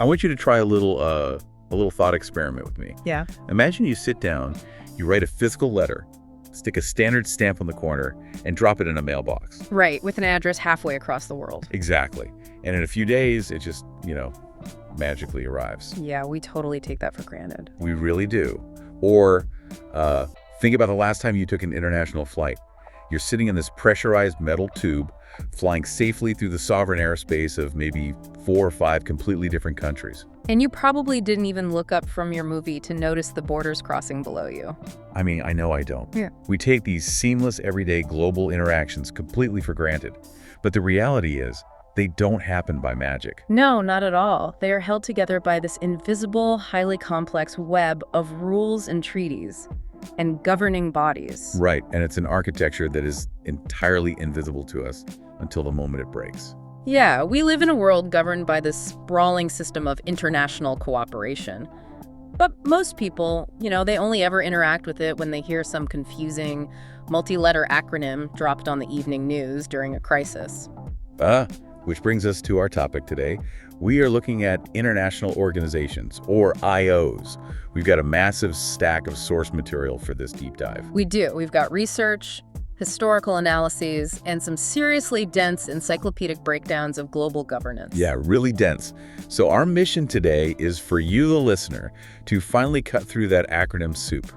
want you to try a little thought experiment with me. Yeah. Imagine you sit down, you write a physical letter, stick a standard stamp on the corner, and drop it in a mailbox. Right, with an address halfway across the world. Exactly. And in a few days, it just, magically arrives. Yeah, we totally take that for granted. We really do. Or think about the last time you took an international flight. You're sitting in this pressurized metal tube, flying safely through the sovereign airspace of maybe 4 or 5 completely different countries. And you probably didn't even look up from your movie to notice the borders crossing below you. I mean, I know I don't. Yeah. We take these seamless, everyday global interactions completely for granted. But the reality is, they don't happen by magic. No, not at all. They are held together by this invisible, highly complex web of rules and treaties and governing bodies. Right, and it's an architecture that is entirely invisible to us until the moment it breaks. Yeah, we live in a world governed by this sprawling system of international cooperation. But most people, they only ever interact with it when they hear some confusing, multi-letter acronym dropped on the evening news during a crisis. Which brings us to our topic today. We are looking at international organizations, or IOs. We've got a massive stack of source material for this deep dive. We do. We've got research, historical analyses, and some seriously dense encyclopedic breakdowns of global governance. Yeah, really dense. So our mission today is for you, the listener, to finally cut through that acronym soup.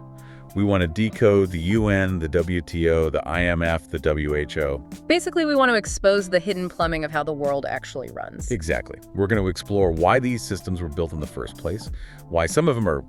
We want to decode the UN, the WTO, the IMF, the WHO. Basically, we want to expose the hidden plumbing of how the world actually runs. Exactly. We're going to explore why these systems were built in the first place, why some of them are,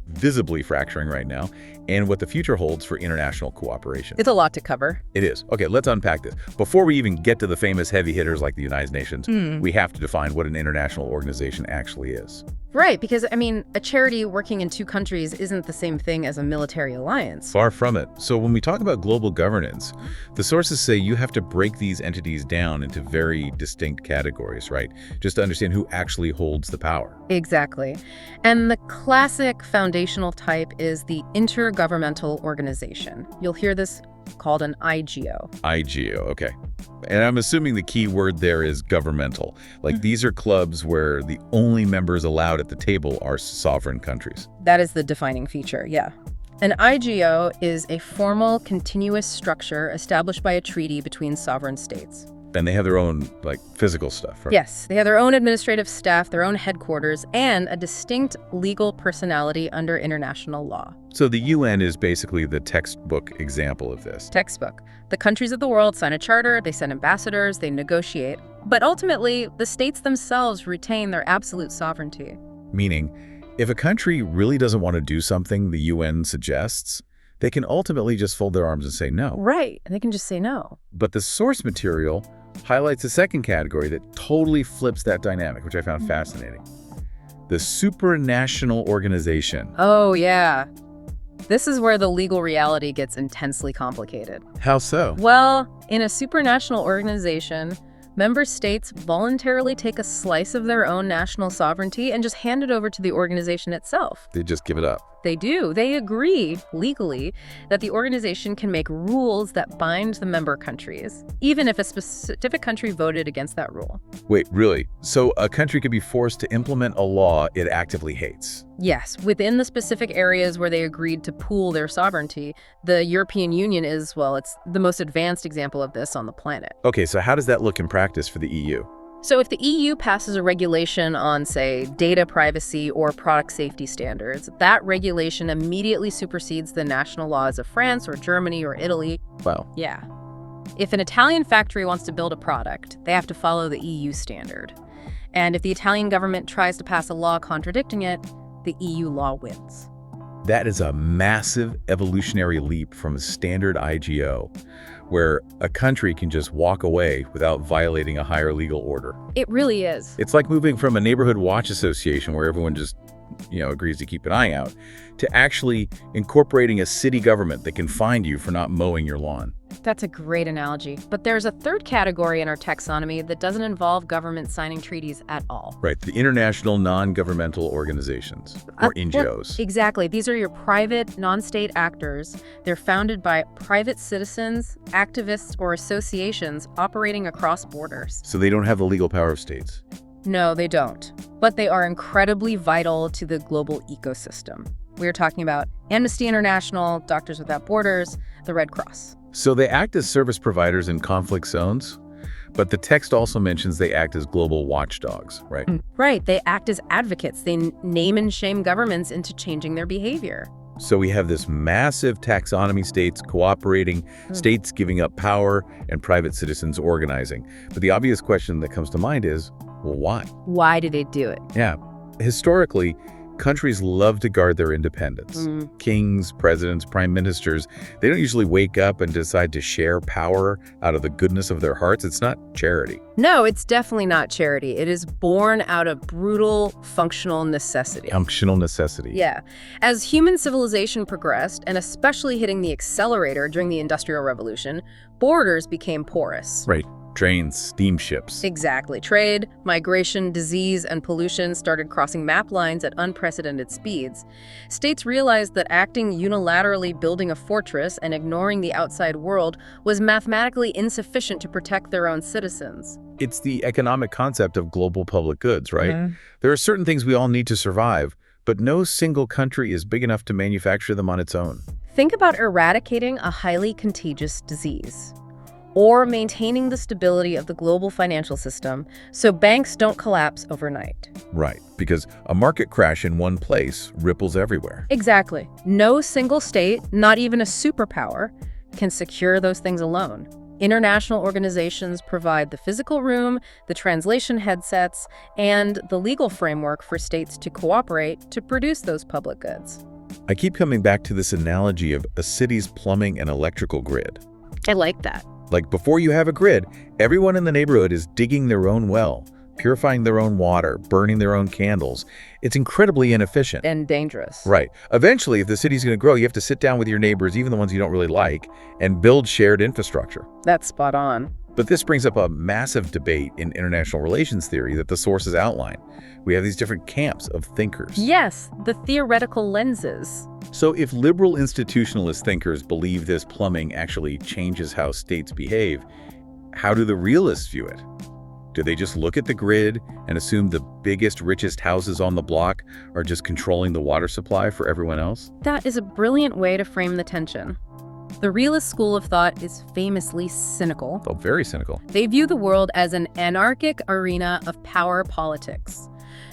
visibly fracturing right now, and what the future holds for international cooperation. It's a lot to cover. It is. Okay, let's unpack this. Before we even get to the famous heavy hitters like the United Nations, we have to define what an international organization actually is. Right, because, a charity working in 2 countries isn't the same thing as a military alliance. Far from it. So when we talk about global governance, the sources say you have to break these entities down into very distinct categories, right? Just to understand who actually holds the power. Exactly. And the classic foundational type is the intergovernmental organization. You'll hear this called an IGO. IGO, okay. And I'm assuming the key word there is governmental. These are clubs where the only members allowed at the table are sovereign countries. That is the defining feature, yeah. An IGO is a formal, continuous structure established by a treaty between sovereign states. And they have their own, physical stuff, right? Yes, they have their own administrative staff, their own headquarters, and a distinct legal personality under international law. So the UN is basically the textbook example of this. Textbook. The countries of the world sign a charter, they send ambassadors, they negotiate. But ultimately, the states themselves retain their absolute sovereignty. Meaning, if a country really doesn't want to do something the UN suggests, they can ultimately just fold their arms and say no. Right, and they can just say no. But the source material highlights a second category that totally flips that dynamic, which I found fascinating. The supranational organization. Oh, yeah. This is where the legal reality gets intensely complicated. How so? Well, in a supranational organization, member states voluntarily take a slice of their own national sovereignty and just hand it over to the organization itself. They just give it up. They do. They agree, legally, that the organization can make rules that bind the member countries, even if a specific country voted against that rule. Wait, really? So a country could be forced to implement a law it actively hates? Yes, within the specific areas where they agreed to pool their sovereignty. The European Union is, it's the most advanced example of this on the planet. Okay, so how does that look in practice for the EU? So if the EU passes a regulation on, say, data privacy or product safety standards, that regulation immediately supersedes the national laws of France or Germany or Italy. Wow. Yeah. If an Italian factory wants to build a product, they have to follow the EU standard. And if the Italian government tries to pass a law contradicting it, the EU law wins. That is a massive evolutionary leap from a standard IGO, where a country can just walk away without violating a higher legal order. It really is. It's like moving from a neighborhood watch association where everyone just, agrees to keep an eye out, to actually incorporating a city government that can fine you for not mowing your lawn. That's a great analogy. But there's a third category in our taxonomy that doesn't involve government signing treaties at all. Right, the international non-governmental organizations, or NGOs. Exactly. These are your private, non-state actors. They're founded by private citizens, activists, or associations operating across borders. So they don't have the legal power of states. No, they don't. But they are incredibly vital to the global ecosystem. We're talking about Amnesty International, Doctors Without Borders, the Red Cross. So they act as service providers in conflict zones, but the text also mentions they act as global watchdogs, right? Right, they act as advocates. They name and shame governments into changing their behavior. So we have this massive taxonomy, states cooperating, states giving up power, and private citizens organizing. But the obvious question that comes to mind is, well, why? Why do they do it? Yeah. Historically, countries love to guard their independence. Kings, presidents, prime ministers, they don't usually wake up and decide to share power out of the goodness of their hearts. It's not charity. No, it's definitely not charity. It is born out of brutal functional necessity. Functional necessity. Yeah. As human civilization progressed, and especially hitting the accelerator during the Industrial Revolution, borders became porous. Right. Trains, steamships. Exactly. Trade, migration, disease, and pollution started crossing map lines at unprecedented speeds. States realized that acting unilaterally, building a fortress, and ignoring the outside world was mathematically insufficient to protect their own citizens. It's the economic concept of global public goods, right? There are certain things we all need to survive, but no single country is big enough to manufacture them on its own. Think about eradicating a highly contagious disease, or maintaining the stability of the global financial system so banks don't collapse overnight. Right, because a market crash in one place ripples everywhere. Exactly. No single state, not even a superpower, can secure those things alone. International organizations provide the physical room, the translation headsets, and the legal framework for states to cooperate to produce those public goods. I keep coming back to this analogy of a city's plumbing and electrical grid. I like that. Like, before you have a grid, everyone in the neighborhood is digging their own well, purifying their own water, burning their own candles. It's incredibly inefficient. And dangerous. Right. Eventually, if the city's going to grow, you have to sit down with your neighbors, even the ones you don't really like, and build shared infrastructure. That's spot on. But this brings up a massive debate in international relations theory that the sources outline. We have these different camps of thinkers. Yes, the theoretical lenses. So if liberal institutionalist thinkers believe this plumbing actually changes how states behave, how do the realists view it? Do they just look at the grid and assume the biggest, richest houses on the block are just controlling the water supply for everyone else? That is a brilliant way to frame the tension. The realist school of thought is famously cynical. Oh, very cynical. They view the world as an anarchic arena of power politics.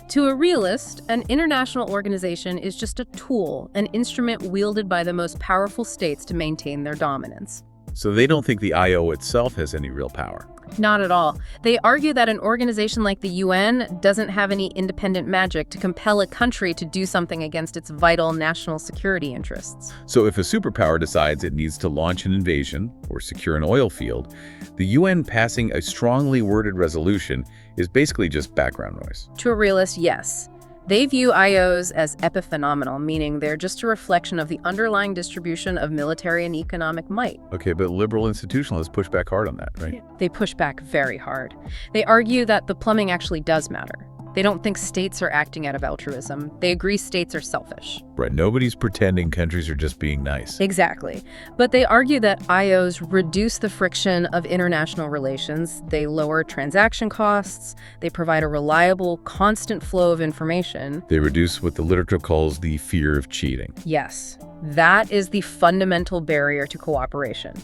To a realist, an international organization is just a tool, an instrument wielded by the most powerful states to maintain their dominance. So they don't think the IO itself has any real power. Not at all. They argue that an organization like the UN doesn't have any independent magic to compel a country to do something against its vital national security interests. So if a superpower decides it needs to launch an invasion or secure an oil field, the UN passing a strongly worded resolution is basically just background noise. To a realist, yes. They view IOs as epiphenomenal, meaning they're just a reflection of the underlying distribution of military and economic might. Okay, but liberal institutionalists push back hard on that, right? They push back very hard. They argue that the plumbing actually does matter. They don't think states are acting out of altruism. They agree states are selfish. Right, nobody's pretending countries are just being nice. Exactly. But they argue that IOs reduce the friction of international relations. They lower transaction costs. They provide a reliable, constant flow of information. They reduce what the literature calls the fear of cheating. Yes, that is the fundamental barrier to cooperation.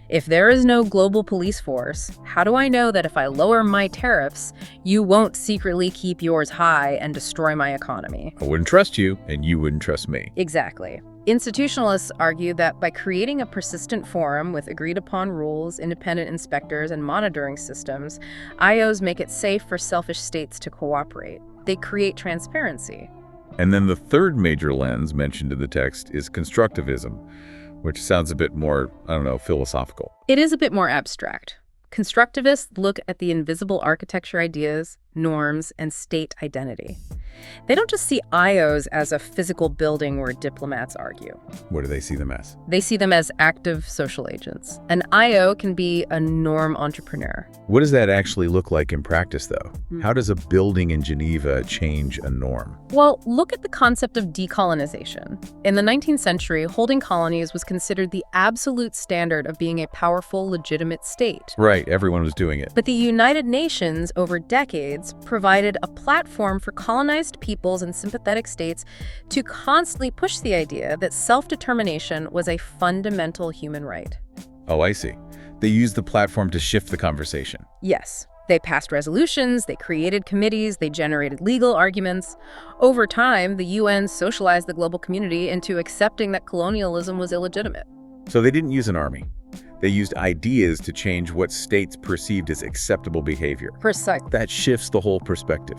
If there is no global police force, how do I know that if I lower my tariffs, you won't secretly keep yours high and destroy my economy? I wouldn't trust you, and you wouldn't trust me. Exactly. Institutionalists argue that by creating a persistent forum with agreed-upon rules, independent inspectors, and monitoring systems, IOs make it safe for selfish states to cooperate. They create transparency. And then the third major lens mentioned in the text is constructivism, which sounds a bit more, philosophical. It is a bit more abstract. Constructivists look at the invisible architecture ideas, norms, and state identity. They don't just see IOs as a physical building where diplomats argue. What do they see them as? They see them as active social agents. An IO can be a norm entrepreneur. What does that actually look like in practice, though? How does a building in Geneva change a norm? Well, look at the concept of decolonization. In the 19th century, holding colonies was considered the absolute standard of being a powerful, legitimate state. Right, everyone was doing it. But the United Nations, over decades, provided a platform for colonized peoples and sympathetic states to constantly push the idea that self-determination was a fundamental human right. Oh, I see. They used the platform to shift the conversation. Yes. They passed resolutions, they created committees, they generated legal arguments. Over time, the UN socialized the global community into accepting that colonialism was illegitimate. So they didn't use an army. They used ideas to change what states perceived as acceptable behavior. Precisely. That shifts the whole perspective.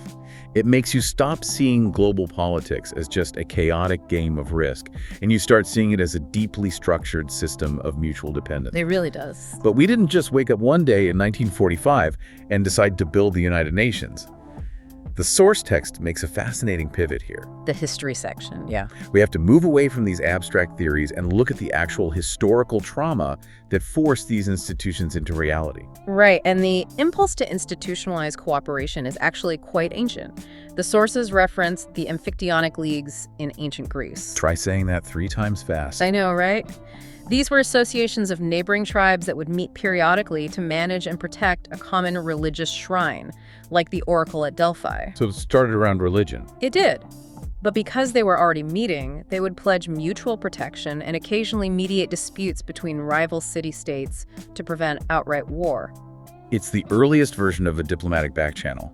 It makes you stop seeing global politics as just a chaotic game of risk, and you start seeing it as a deeply structured system of mutual dependence. It really does. But we didn't just wake up one day in 1945 and decide to build the United Nations. The source text makes a fascinating pivot here. The history section, yeah. We have to move away from these abstract theories and look at the actual historical trauma that forced these institutions into reality. Right, and the impulse to institutionalize cooperation is actually quite ancient. The sources reference the Amphictyonic Leagues in ancient Greece. Try saying that 3 times fast. I know, right? These were associations of neighboring tribes that would meet periodically to manage and protect a common religious shrine, like the Oracle at Delphi. So it started around religion. It did. But because they were already meeting, they would pledge mutual protection and occasionally mediate disputes between rival city-states to prevent outright war. It's the earliest version of a diplomatic backchannel.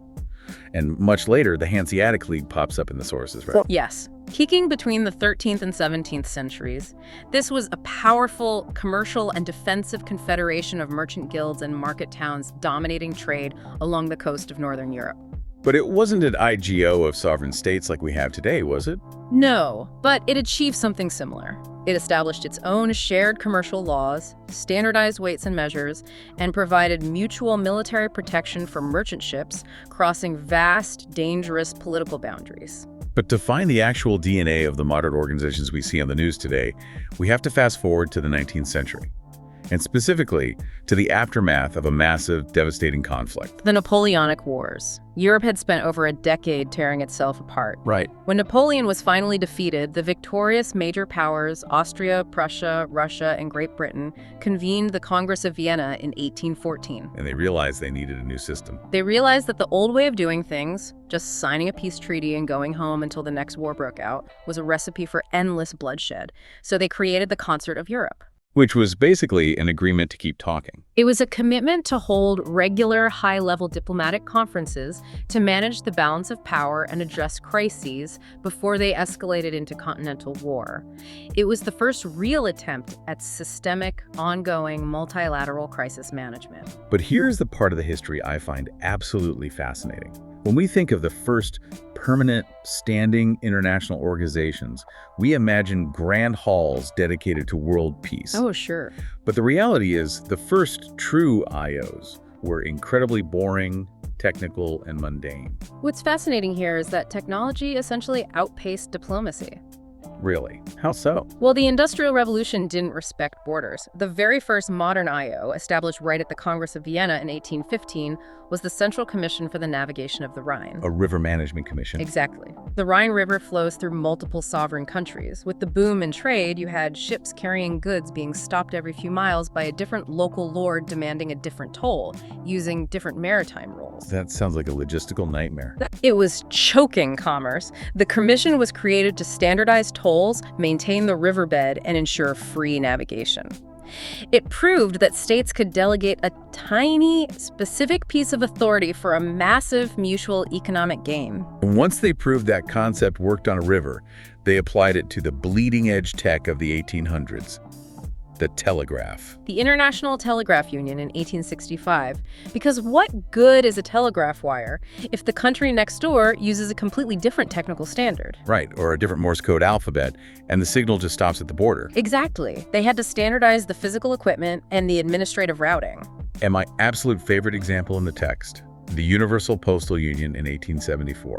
And much later, the Hanseatic League pops up in the sources, right? Yes. Peaking between the 13th and 17th centuries, this was a powerful commercial and defensive confederation of merchant guilds and market towns dominating trade along the coast of northern Europe. But it wasn't an IGO of sovereign states like we have today, was it? No, but it achieved something similar. It established its own shared commercial laws, standardized weights and measures, and provided mutual military protection for merchant ships crossing vast, dangerous political boundaries. But to find the actual DNA of the modern organizations we see on the news today, we have to fast forward to the 19th century. And specifically, to the aftermath of a massive, devastating conflict. The Napoleonic Wars. Europe had spent over a decade tearing itself apart. Right. When Napoleon was finally defeated, the victorious major powers, Austria, Prussia, Russia, and Great Britain, convened the Congress of Vienna in 1814. And they realized they needed a new system. They realized that the old way of doing things, just signing a peace treaty and going home until the next war broke out, was a recipe for endless bloodshed. So they created the Concert of Europe. Which was basically an agreement to keep talking. It was a commitment to hold regular, high-level diplomatic conferences to manage the balance of power and address crises before they escalated into continental war. It was the first real attempt at systemic, ongoing, multilateral crisis management. But here's the part of the history I find absolutely fascinating. When we think of the first permanent, standing international organizations, we imagine grand halls dedicated to world peace. Oh, sure. But the reality is, the first true IOs were incredibly boring, technical, and mundane. What's fascinating here is that technology essentially outpaced diplomacy. Really? How so? Well, the Industrial Revolution didn't respect borders. The very first modern IO, established right at the Congress of Vienna in 1815, was the Central Commission for the Navigation of the Rhine. A river management commission. Exactly. The Rhine River flows through multiple sovereign countries. With the boom in trade, you had ships carrying goods being stopped every few miles by a different local lord demanding a different toll, using different maritime rules. That sounds like a logistical nightmare. It was choking commerce. The commission was created to standardize tolls, maintain the riverbed, and ensure free navigation. It proved that states could delegate a tiny, specific piece of authority for a massive mutual economic gain. And once they proved that concept worked on a river, they applied it to the bleeding-edge tech of the 1800s. The telegraph. The International Telegraph Union in 1865. Because what good is a telegraph wire if the country next door uses a completely different technical standard? Right, or a different Morse code alphabet, and the signal just stops at the border. Exactly. They had to standardize the physical equipment and the administrative routing. And my absolute favorite example in the text, the Universal Postal Union in 1874.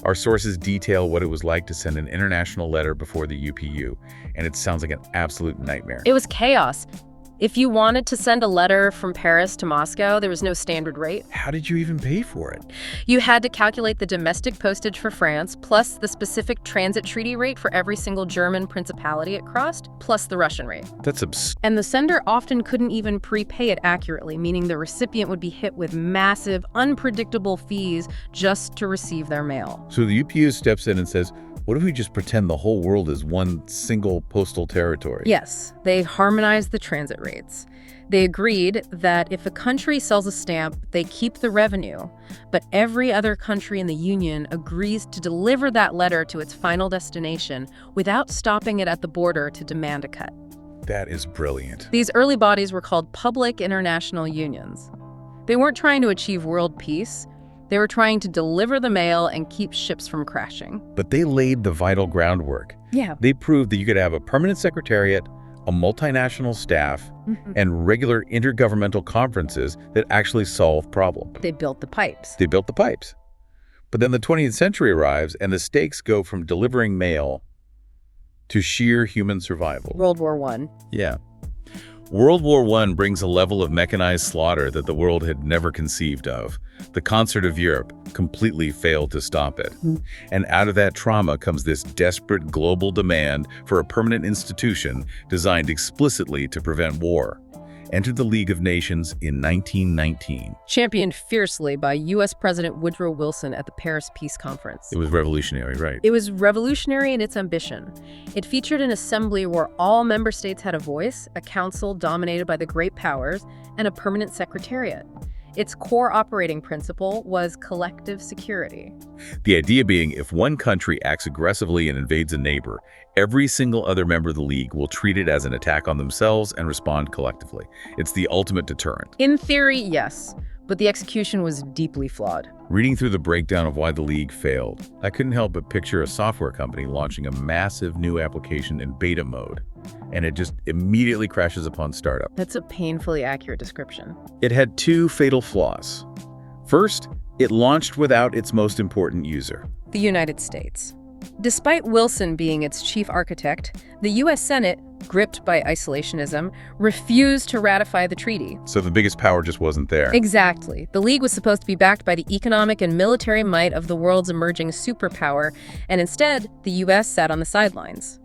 Our sources detail what it was like to send an international letter before the UPU, and it sounds like an absolute nightmare. It was chaos. If you wanted to send a letter from Paris to Moscow, there was no standard rate. How did you even pay for it? You had to calculate the domestic postage for France, plus the specific transit treaty rate for every single German principality it crossed, plus the Russian rate. That's absurd. And the sender often couldn't even prepay it accurately, meaning the recipient would be hit with massive, unpredictable fees just to receive their mail. So the UPU steps in and says, what if we just pretend the whole world is one single postal territory? Yes, they harmonized the transit rates. They agreed that if a country sells a stamp, they keep the revenue, but every other country in the Union agrees to deliver that letter to its final destination without stopping it at the border to demand a cut. That is brilliant. These early bodies were called public international unions. They weren't trying to achieve world peace. They were trying to deliver the mail and keep ships from crashing. But they laid the vital groundwork. Yeah. They proved that you could have a permanent secretariat, a multinational staff, and regular intergovernmental conferences that actually solve problems. They built the pipes. They built the pipes. But then the 20th century arrives, and the stakes go from delivering mail to sheer human survival. World War I. Yeah. World War I brings a level of mechanized slaughter that the world had never conceived of. The concert of Europe completely failed to stop it. And out of that trauma comes this desperate global demand for a permanent institution designed explicitly to prevent war. Entered the League of Nations in 1919. Championed fiercely by U.S. President Woodrow Wilson at the Paris Peace Conference. It was revolutionary, right? It was revolutionary in its ambition. It featured an assembly where all member states had a voice, a council dominated by the great powers, and a permanent secretariat. Its core operating principle was collective security. The idea being, if one country acts aggressively and invades a neighbor, every single other member of the League will treat it as an attack on themselves and respond collectively. It's the ultimate deterrent. In theory, yes, but the execution was deeply flawed. Reading through the breakdown of why the League failed, I couldn't help but picture a software company launching a massive new application in beta mode, and it just immediately crashes upon startup. That's a painfully accurate description. It had two fatal flaws. First, it launched without its most important user. The United States. Despite Wilson being its chief architect, the U.S. Senate, gripped by isolationism, refused to ratify the treaty. So the biggest power just wasn't there. Exactly. The League was supposed to be backed by the economic and military might of the world's emerging superpower, and instead, the U.S. sat on the sidelines.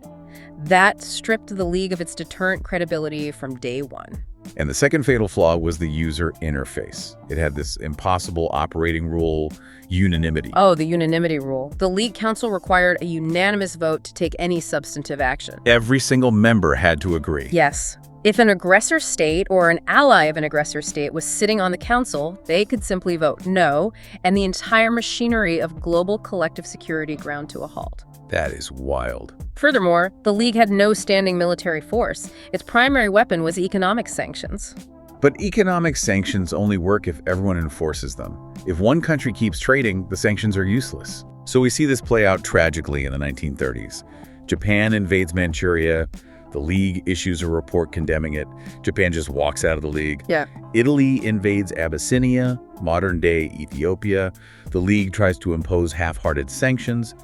That stripped the League of its deterrent credibility from day one. And the second fatal flaw was the user interface. It had this impossible operating rule, unanimity. Oh, the unanimity rule. The League Council required a unanimous vote to take any substantive action. Every single member had to agree. Yes. If an aggressor state or an ally of an aggressor state was sitting on the council, they could simply vote no, and the entire machinery of global collective security ground to a halt. That is wild. Furthermore, the League had no standing military force. Its primary weapon was economic sanctions. But economic sanctions only work if everyone enforces them. If one country keeps trading, the sanctions are useless. So we see this play out tragically in the 1930s. Japan invades Manchuria. The League issues a report condemning it. Japan just walks out of the League. Yeah. Italy invades Abyssinia, modern-day Ethiopia. The League tries to impose half-hearted sanctions,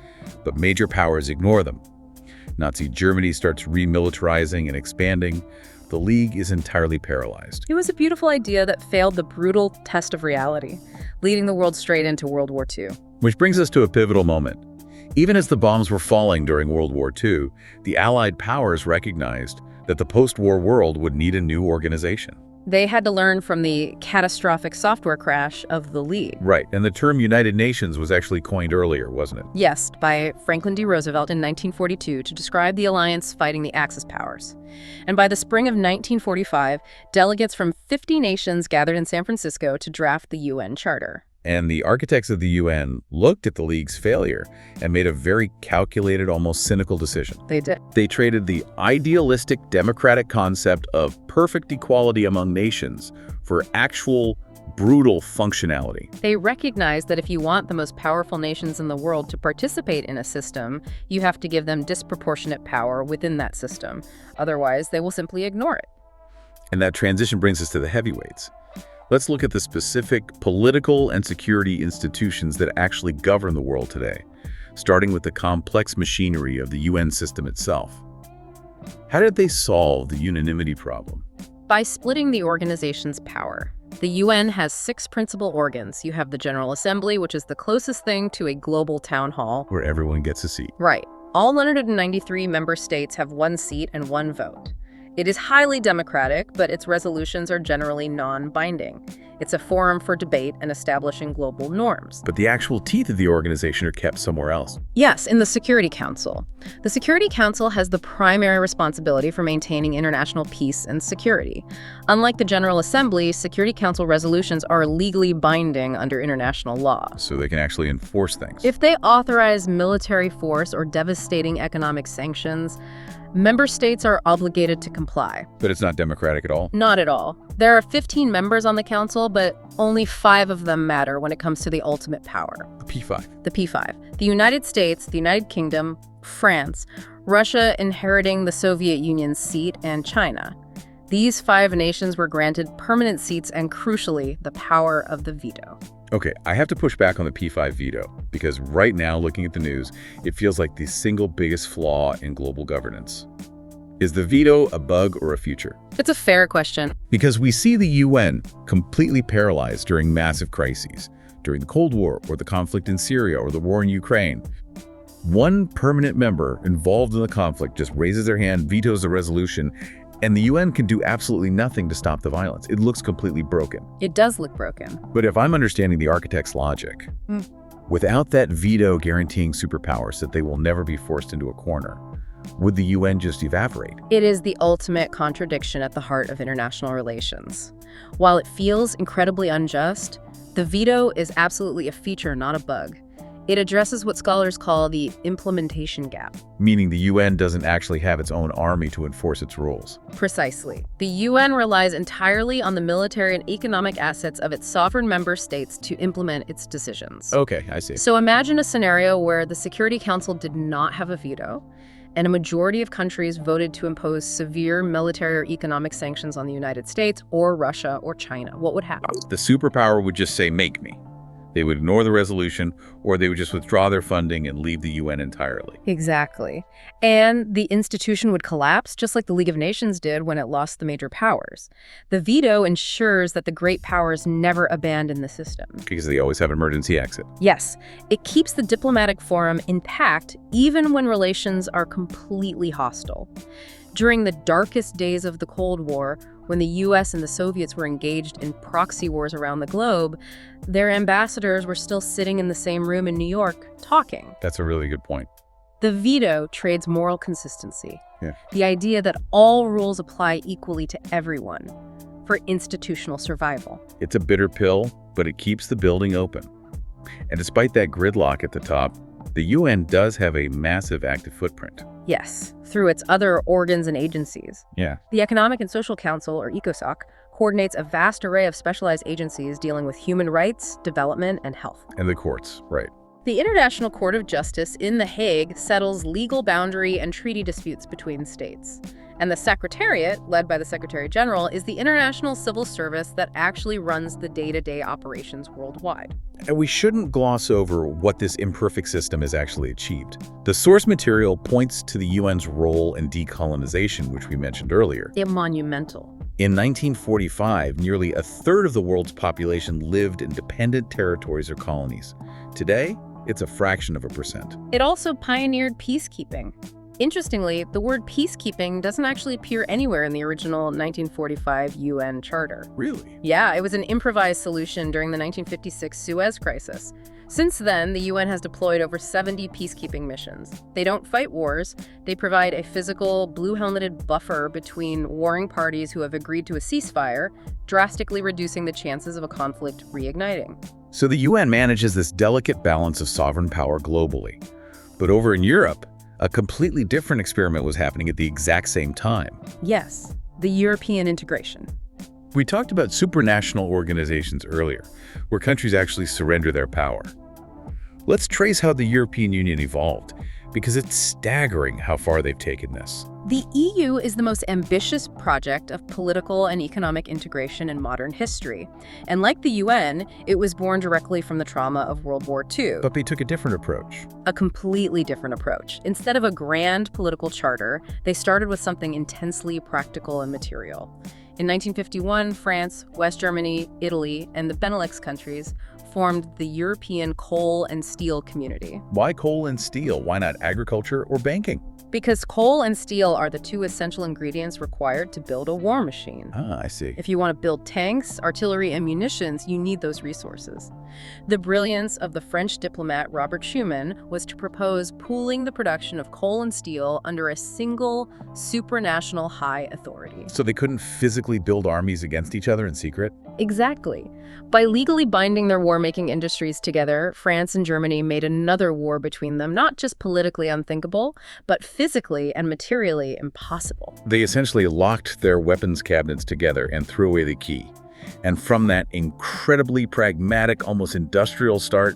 but major powers ignore them. Nazi Germany starts remilitarizing and expanding. The League is entirely paralyzed. It was a beautiful idea that failed the brutal test of reality, leading the world straight into World War II. Which brings us to a pivotal moment. Even as the bombs were falling during World War II, the Allied powers recognized that the post-war world would need a new organization. They had to learn from the catastrophic software crash of the League. Right, and the term United Nations was actually coined earlier, wasn't it? Yes, by Franklin D. Roosevelt in 1942 to describe the alliance fighting the Axis powers. And by the spring of 1945, delegates from 50 nations gathered in San Francisco to draft the UN Charter. And the architects of the UN looked at the League's failure and made a very calculated, almost cynical decision. They did. They traded the idealistic democratic concept of perfect equality among nations for actual brutal functionality. They recognized that if you want the most powerful nations in the world to participate in a system, you have to give them disproportionate power within that system. Otherwise, they will simply ignore it. And that transition brings us to the heavyweights. Let's look at the specific political and security institutions that actually govern the world today, starting with the complex machinery of the UN system itself. How did they solve the unanimity problem? By splitting the organization's power. The UN has 6 principal organs. You have the General Assembly, which is the closest thing to a global town hall. Where everyone gets a seat. Right. All 193 member states have 1 seat and 1 vote. It is highly democratic, but its resolutions are generally non-binding. It's a forum for debate and establishing global norms. But the actual teeth of the organization are kept somewhere else. Yes, in the Security Council. The Security Council has the primary responsibility for maintaining international peace and security. Unlike the General Assembly, Security Council resolutions are legally binding under international law. So they can actually enforce things. If they authorize military force or devastating economic sanctions, member states are obligated to comply. But it's not democratic at all? Not at all. There are 15 members on the council, but only 5 of them matter when it comes to the ultimate power. The P5. The P5. The United States, the United Kingdom, France, Russia inheriting the Soviet Union's seat, and China. These 5 nations were granted permanent seats and, crucially, the power of the veto. Okay, I have to push back on the P5 veto, because right now, looking at the news, it feels like the single biggest flaw in global governance. Is the veto a bug or a future? It's a fair question. Because we see the UN completely paralyzed during massive crises, during the Cold War, or the conflict in Syria, or the war in Ukraine. One permanent member involved in the conflict just raises their hand, vetoes the resolution, and the UN can do absolutely nothing to stop the violence. It looks completely broken. It does look broken. But if I'm understanding the architect's logic, without that veto guaranteeing superpowers that they will never be forced into a corner, would the UN just evaporate? It is the ultimate contradiction at the heart of international relations. While it feels incredibly unjust, the veto is absolutely a feature, not a bug. It addresses what scholars call the implementation gap. Meaning the UN doesn't actually have its own army to enforce its rules. Precisely. The UN relies entirely on the military and economic assets of its sovereign member states to implement its decisions. Okay, I see. So imagine a scenario where the Security Council did not have a veto, and a majority of countries voted to impose severe military or economic sanctions on the United States or Russia or China. What would happen? The superpower would just say, make me. They would ignore the resolution, or they would just withdraw their funding and leave the UN entirely. Exactly. And the institution would collapse, just like the League of Nations did when it lost the major powers. The veto ensures that the great powers never abandon the system. Because they always have an emergency exit. Yes, it keeps the diplomatic forum intact even when relations are completely hostile. During the darkest days of the Cold War, when the US and the Soviets were engaged in proxy wars around the globe, their ambassadors were still sitting in the same room in New York, talking. That's a really good point. The veto trades moral consistency. Yeah. The idea that all rules apply equally to everyone for institutional survival. It's a bitter pill, but it keeps the building open. And despite that gridlock at the top, the UN does have a massive active footprint. Yes, through its other organs and agencies. Yeah. The Economic and Social Council, or ECOSOC, coordinates a vast array of specialized agencies dealing with human rights, development, and health. And the courts, right. The International Court of Justice in The Hague settles legal boundary and treaty disputes between states. And the Secretariat, led by the Secretary General, is the international civil service that actually runs the day-to-day operations worldwide. And we shouldn't gloss over what this imperfect system has actually achieved. The source material points to the UN's role in decolonization, which we mentioned earlier. It's monumental. In 1945, nearly a third of the world's population lived in dependent territories or colonies. Today, it's a fraction of a percent. It also pioneered peacekeeping. Interestingly, the word peacekeeping doesn't actually appear anywhere in the original 1945 UN Charter. Really? Yeah, it was an improvised solution during the 1956 Suez Crisis. Since then, the UN has deployed over 70 peacekeeping missions. They don't fight wars. They provide a physical, blue-helmeted buffer between warring parties who have agreed to a ceasefire, drastically reducing the chances of a conflict reigniting. So the UN manages this delicate balance of sovereign power globally. But over in Europe, a completely different experiment was happening at the exact same time. Yes, the European integration. We talked about supranational organizations earlier, where countries actually surrender their power. Let's trace how the European Union evolved, because it's staggering how far they've taken this. The EU is the most ambitious project of political and economic integration in modern history. And like the UN, it was born directly from the trauma of World War II. But they took a different approach. A completely different approach. Instead of a grand political charter, they started with something intensely practical and material. In 1951, France, West Germany, Italy, and the Benelux countries formed the European Coal and Steel Community. Why coal and steel? Why not agriculture or banking? Because coal and steel are the two essential ingredients required to build a war machine. Ah, I see. If you want to build tanks, artillery, and munitions, you need those resources. The brilliance of the French diplomat Robert Schuman was to propose pooling the production of coal and steel under a single supranational high authority. So they couldn't physically build armies against each other in secret? Exactly. By legally binding their war-making industries together, France and Germany made another war between them not just politically unthinkable, but physically and materially impossible. They essentially locked their weapons cabinets together and threw away the key. And from that incredibly pragmatic, almost industrial start,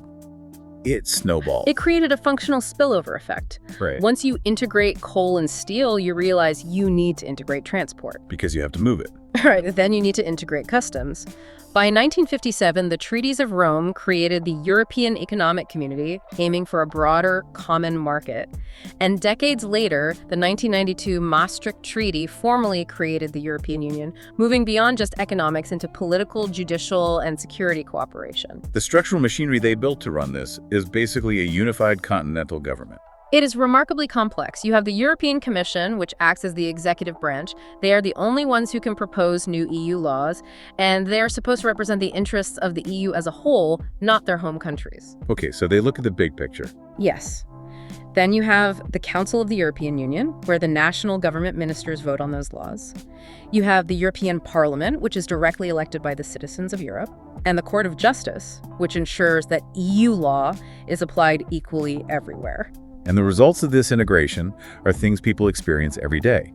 it snowballed. It created a functional spillover effect. Right. Once you integrate coal and steel, you realize you need to integrate transport. Because you have to move it. Right, then you need to integrate customs. By 1957, the Treaties of Rome created the European Economic Community, aiming for a broader common market. And decades later, the 1992 Maastricht Treaty formally created the European Union, moving beyond just economics into political, judicial, and security cooperation. The structural machinery they built to run this is basically a unified continental government. It is remarkably complex. You have the European Commission, which acts as the executive branch. They are the only ones who can propose new EU laws, and they are supposed to represent the interests of the EU as a whole, not their home countries. Okay, so they look at the big picture. Yes. Then you have the Council of the European Union, where the national government ministers vote on those laws. You have the European Parliament, which is directly elected by the citizens of Europe, and the Court of Justice, which ensures that EU law is applied equally everywhere. And the results of this integration are things people experience every day.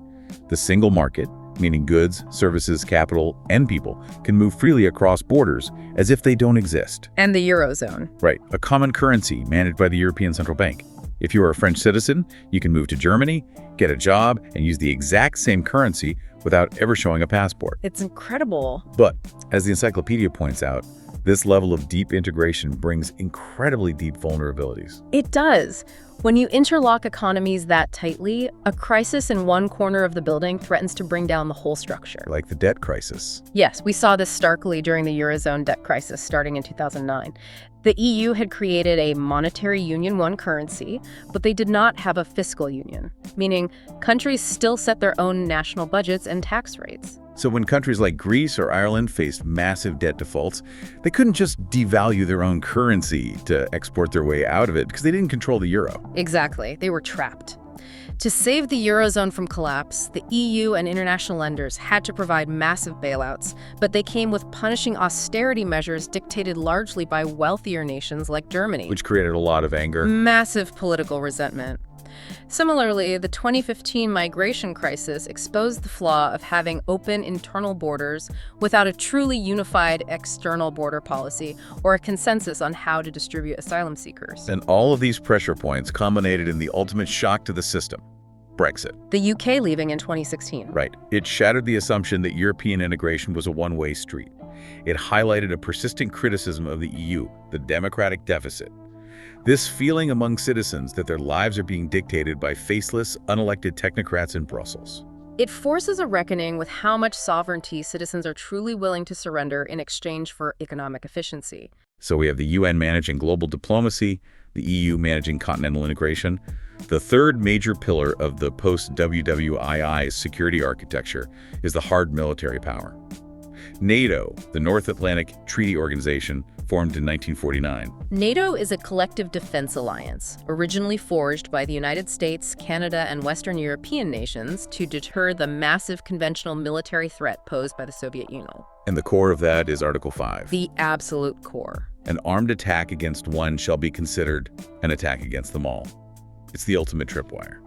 The single market, meaning goods, services, capital, and people, can move freely across borders as if they don't exist. And the Eurozone. Right, a common currency managed by the European Central Bank. If you are a French citizen, you can move to Germany, get a job, and use the exact same currency without ever showing a passport. It's incredible. But, as the Encyclopedia points out, this level of deep integration brings incredibly deep vulnerabilities. It does. When you interlock economies that tightly, a crisis in one corner of the building threatens to bring down the whole structure. Like the debt crisis. Yes, we saw this starkly during the Eurozone debt crisis starting in 2009. The EU had created a monetary union, one currency, but they did not have a fiscal union, meaning countries still set their own national budgets and tax rates. So when countries like Greece or Ireland faced massive debt defaults, they couldn't just devalue their own currency to export their way out of it because they didn't control the euro. Exactly. They were trapped. To save the Eurozone from collapse, the EU and international lenders had to provide massive bailouts, but they came with punishing austerity measures dictated largely by wealthier nations like Germany. Which created a lot of anger. Massive political resentment. Similarly, the 2015 migration crisis exposed the flaw of having open internal borders without a truly unified external border policy or a consensus on how to distribute asylum seekers. And all of these pressure points culminated in the ultimate shock to the system: Brexit. The UK leaving in 2016. Right. It shattered the assumption that European integration was a one-way street. It highlighted a persistent criticism of the EU, the democratic deficit. This feeling among citizens that their lives are being dictated by faceless, unelected technocrats in Brussels. It forces a reckoning with how much sovereignty citizens are truly willing to surrender in exchange for economic efficiency. So we have the UN managing global diplomacy, the EU managing continental integration. The third major pillar of the post-WWII security architecture is the hard military power. NATO, the North Atlantic Treaty Organization, formed in 1949. NATO is a collective defense alliance, originally forged by the United States, Canada, and Western European nations to deter the massive conventional military threat posed by the Soviet Union. And the core of that is Article 5. The absolute core. An armed attack against one shall be considered an attack against them all. It's the ultimate tripwire.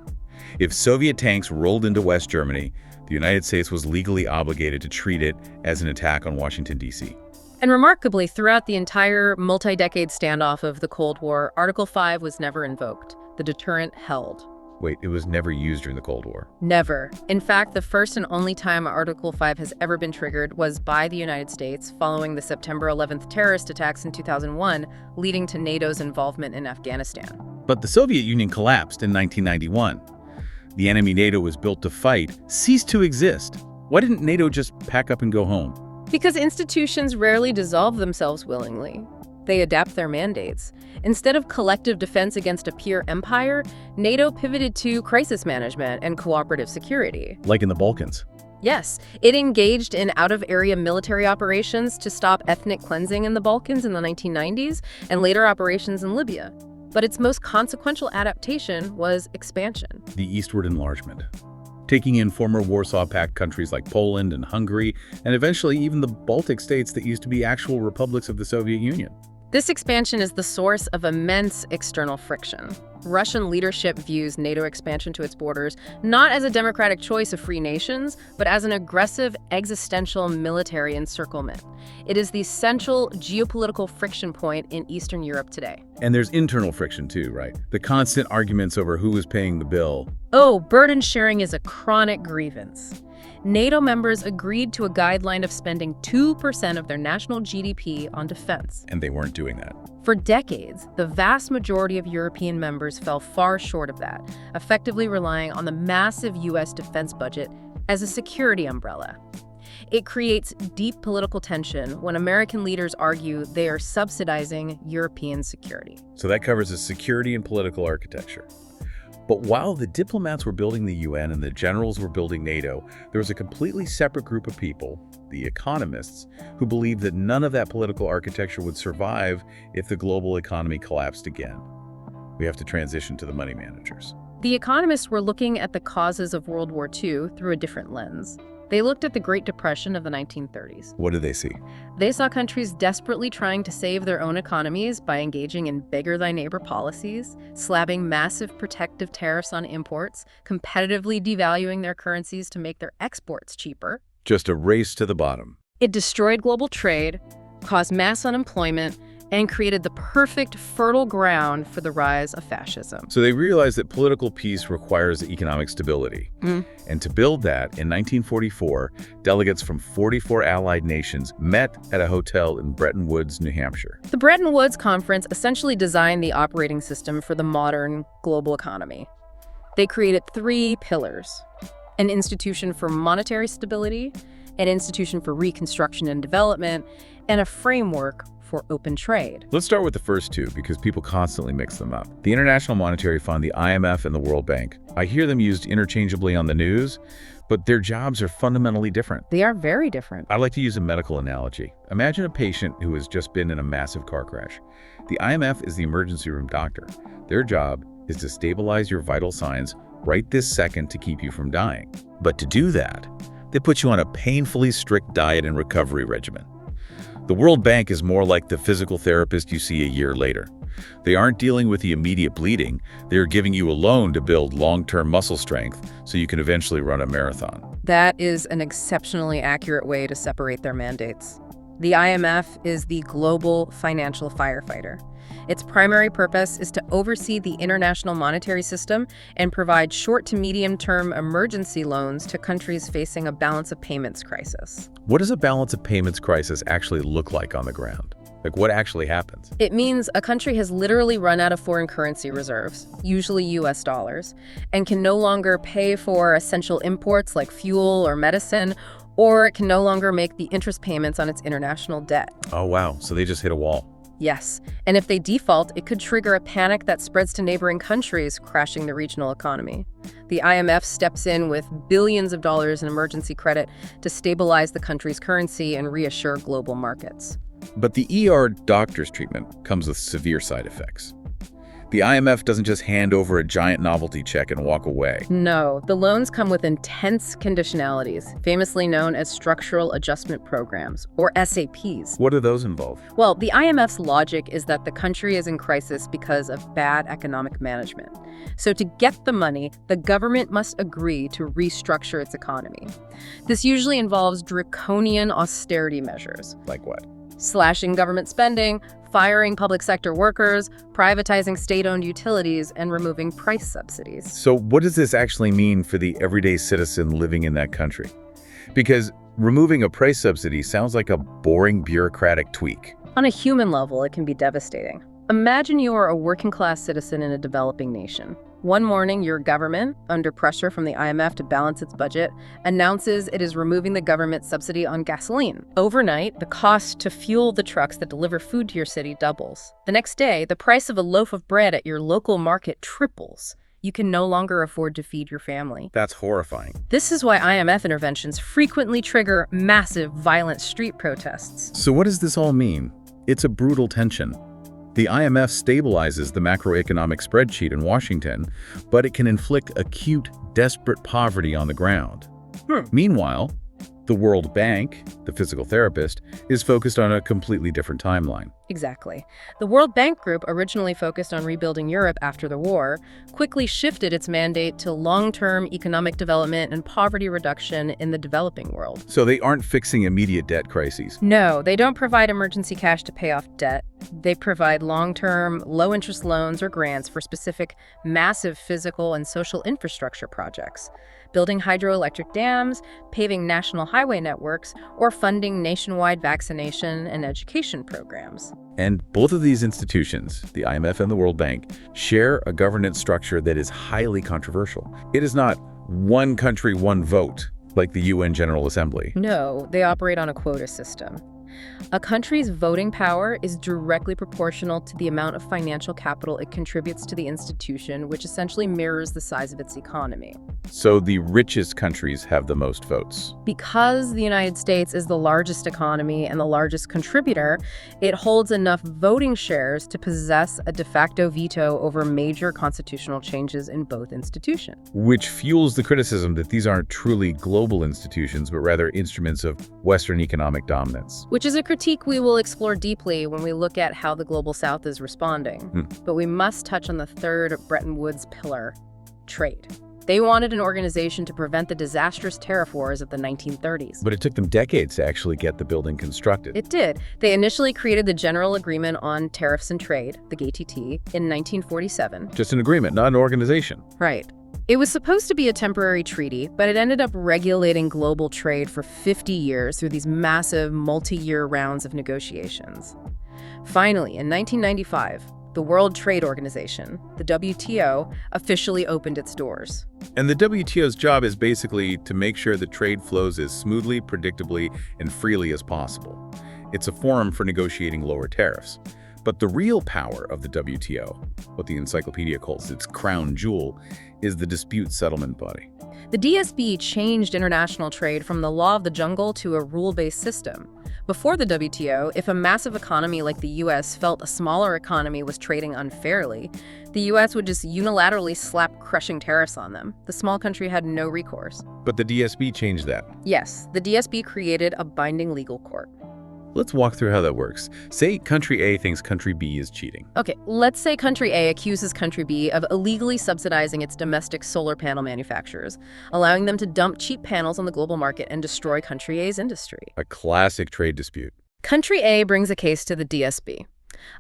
If Soviet tanks rolled into West Germany, the United States was legally obligated to treat it as an attack on Washington, D.C. And remarkably, throughout the entire multi-decade standoff of the Cold War, Article 5 was never invoked. The deterrent held. Wait, it was never used during the Cold War. Never. In fact, the first and only time Article 5 has ever been triggered was by the United States following the September 11th terrorist attacks in 2001, leading to NATO's involvement in Afghanistan. But the Soviet Union collapsed in 1991. The enemy NATO was built to fight ceased to exist. Why didn't NATO just pack up and go home? Because institutions rarely dissolve themselves willingly. They adapt their mandates. Instead of collective defense against a peer empire, NATO pivoted to crisis management and cooperative security. Like in the Balkans. Yes, it engaged in out-of-area military operations to stop ethnic cleansing in the Balkans in the 1990s and later operations in Libya. But its most consequential adaptation was expansion. The eastward enlargement. Taking in former Warsaw Pact countries like Poland and Hungary, and eventually even the Baltic states that used to be actual republics of the Soviet Union. This expansion is the source of immense external friction. Russian leadership views NATO expansion to its borders not as a democratic choice of free nations, but as an aggressive existential military encirclement. It is the central geopolitical friction point in Eastern Europe today. And there's internal friction too, right? The constant arguments over who is paying the bill. Oh, burden sharing is a chronic grievance. NATO members agreed to a guideline of spending 2% of their national GDP on defense. And they weren't doing that. For decades, the vast majority of European members fell far short of that, effectively relying on the massive U.S. defense budget as a security umbrella. It creates deep political tension when American leaders argue they are subsidizing European security. So that covers the security and political architecture. But while the diplomats were building the UN and the generals were building NATO, there was a completely separate group of people, the economists, who believed that none of that political architecture would survive if the global economy collapsed again. We have to transition to the money managers. The economists were looking at the causes of World War II through a different lens. They looked at the Great Depression of the 1930s. What did they see? They saw countries desperately trying to save their own economies by engaging in bigger-than-neighbor policies, slapping massive protective tariffs on imports, competitively devaluing their currencies to make their exports cheaper. Just a race to the bottom. It destroyed global trade, caused mass unemployment, and created the perfect fertile ground for the rise of fascism. So they realized that political peace requires economic stability. And to build that, in 1944, delegates from 44 allied nations met at a hotel in Bretton Woods, New Hampshire. The Bretton Woods Conference essentially designed the operating system for the modern global economy. They created 3 pillars: an institution for monetary stability, an institution for reconstruction and development, and a framework for open trade. Let's start with the first two because people constantly mix them up. The International Monetary Fund, the IMF, and the World Bank. I hear them used interchangeably on the news, but their jobs are fundamentally different. They are very different. I'd like to use a medical analogy. Imagine a patient who has just been in a massive car crash. The IMF is the emergency room doctor. Their job is to stabilize your vital signs right this second to keep you from dying. But to do that, they put you on a painfully strict diet and recovery regimen. The World Bank is more like the physical therapist you see a year later. They aren't dealing with the immediate bleeding. They're giving you a loan to build long-term muscle strength so you can eventually run a marathon. That is an exceptionally accurate way to separate their mandates. The IMF is the global financial firefighter. Its primary purpose is to oversee the international monetary system and provide short to medium-term emergency loans to countries facing a balance of payments crisis. What does a balance of payments crisis actually look like on the ground? Like, what actually happens? It means a country has literally run out of foreign currency reserves, usually US dollars, and can no longer pay for essential imports like fuel or medicine, or it can no longer make the interest payments on its international debt. Oh, wow. So they just hit a wall. Yes, and if they default, it could trigger a panic that spreads to neighboring countries, crashing the regional economy. The IMF steps in with billions of dollars in emergency credit to stabilize the country's currency and reassure global markets. But the ER doctor's treatment comes with severe side effects. The IMF doesn't just hand over a giant novelty check and walk away. No, the loans come with intense conditionalities, famously known as structural adjustment programs, or SAPs. What do those involve? Well, the IMF's logic is that the country is in crisis because of bad economic management. So to get the money, the government must agree to restructure its economy. This usually involves draconian austerity measures. Like what? slashing government spending, firing public sector workers, privatizing state-owned utilities, and removing price subsidies. So what does this actually mean for the everyday citizen living in that country? Because removing a price subsidy sounds like a boring bureaucratic tweak. On a human level, it can be devastating. Imagine you are a working-class citizen in a developing nation. One morning, your government, under pressure from the IMF to balance its budget, announces it is removing the government subsidy on gasoline. Overnight, the cost to fuel the trucks that deliver food to your city doubles. The next day, the price of a loaf of bread at your local market triples. You can no longer afford to feed your family. That's horrifying. This is why IMF interventions frequently trigger massive, violent street protests. So what does this all mean? It's a brutal tension. The IMF stabilizes the macroeconomic spreadsheet in Washington, but it can inflict acute, desperate poverty on the ground. Meanwhile, the World Bank, the physical therapist, is focused on a completely different timeline. Exactly. The World Bank Group, originally focused on rebuilding Europe after the war, quickly shifted its mandate to long-term economic development and poverty reduction in the developing world. So they aren't fixing immediate debt crises. No, they don't provide emergency cash to pay off debt. They provide long-term, low-interest loans or grants for specific, massive physical and social infrastructure projects, building hydroelectric dams, paving national highway networks, or funding nationwide vaccination and education programs. And both of these institutions, the IMF and the World Bank, share a governance structure that is highly controversial. It is not one country, one vote, like the UN General Assembly. No, they operate on a quota system. A country's voting power is directly proportional to the amount of financial capital it contributes to the institution, which essentially mirrors the size of its economy. So the richest countries have the most votes. Because the United States is the largest economy and the largest contributor, it holds enough voting shares to possess a de facto veto over major constitutional changes in both institutions. Which fuels the criticism that these aren't truly global institutions, but rather instruments of Western economic dominance. Which is a critique we will explore deeply when we look at how the Global South is responding. But we must touch on the third Bretton Woods pillar, trade. They wanted an organization to prevent the disastrous tariff wars of the 1930s. But it took them decades to actually get the building constructed. It did. They initially created the General Agreement on Tariffs and Trade, the GATT, in 1947. Just an agreement, not an organization. Right. It was supposed to be a temporary treaty, but it ended up regulating global trade for 50 years through these massive multi-year rounds of negotiations. Finally, in 1995, the World Trade Organization, the WTO, officially opened its doors. And the WTO's job is basically to make sure that trade flows as smoothly, predictably, and freely as possible. It's a forum for negotiating lower tariffs. But the real power of the WTO, what the Encyclopedia calls its crown jewel, is the dispute settlement body. The DSB changed international trade from the law of the jungle to a rule-based system. Before the WTO, if a massive economy like the US felt a smaller economy was trading unfairly, the US would just unilaterally slap crushing tariffs on them. The small country had no recourse. But the DSB changed that. Yes, the DSB created a binding legal court. Let's walk through how that works. Say country A thinks country B is cheating. Okay, let's say country A accuses country B of illegally subsidizing its domestic solar panel manufacturers, allowing them to dump cheap panels on the global market and destroy country A's industry. A classic trade dispute. Country A brings a case to the DSB.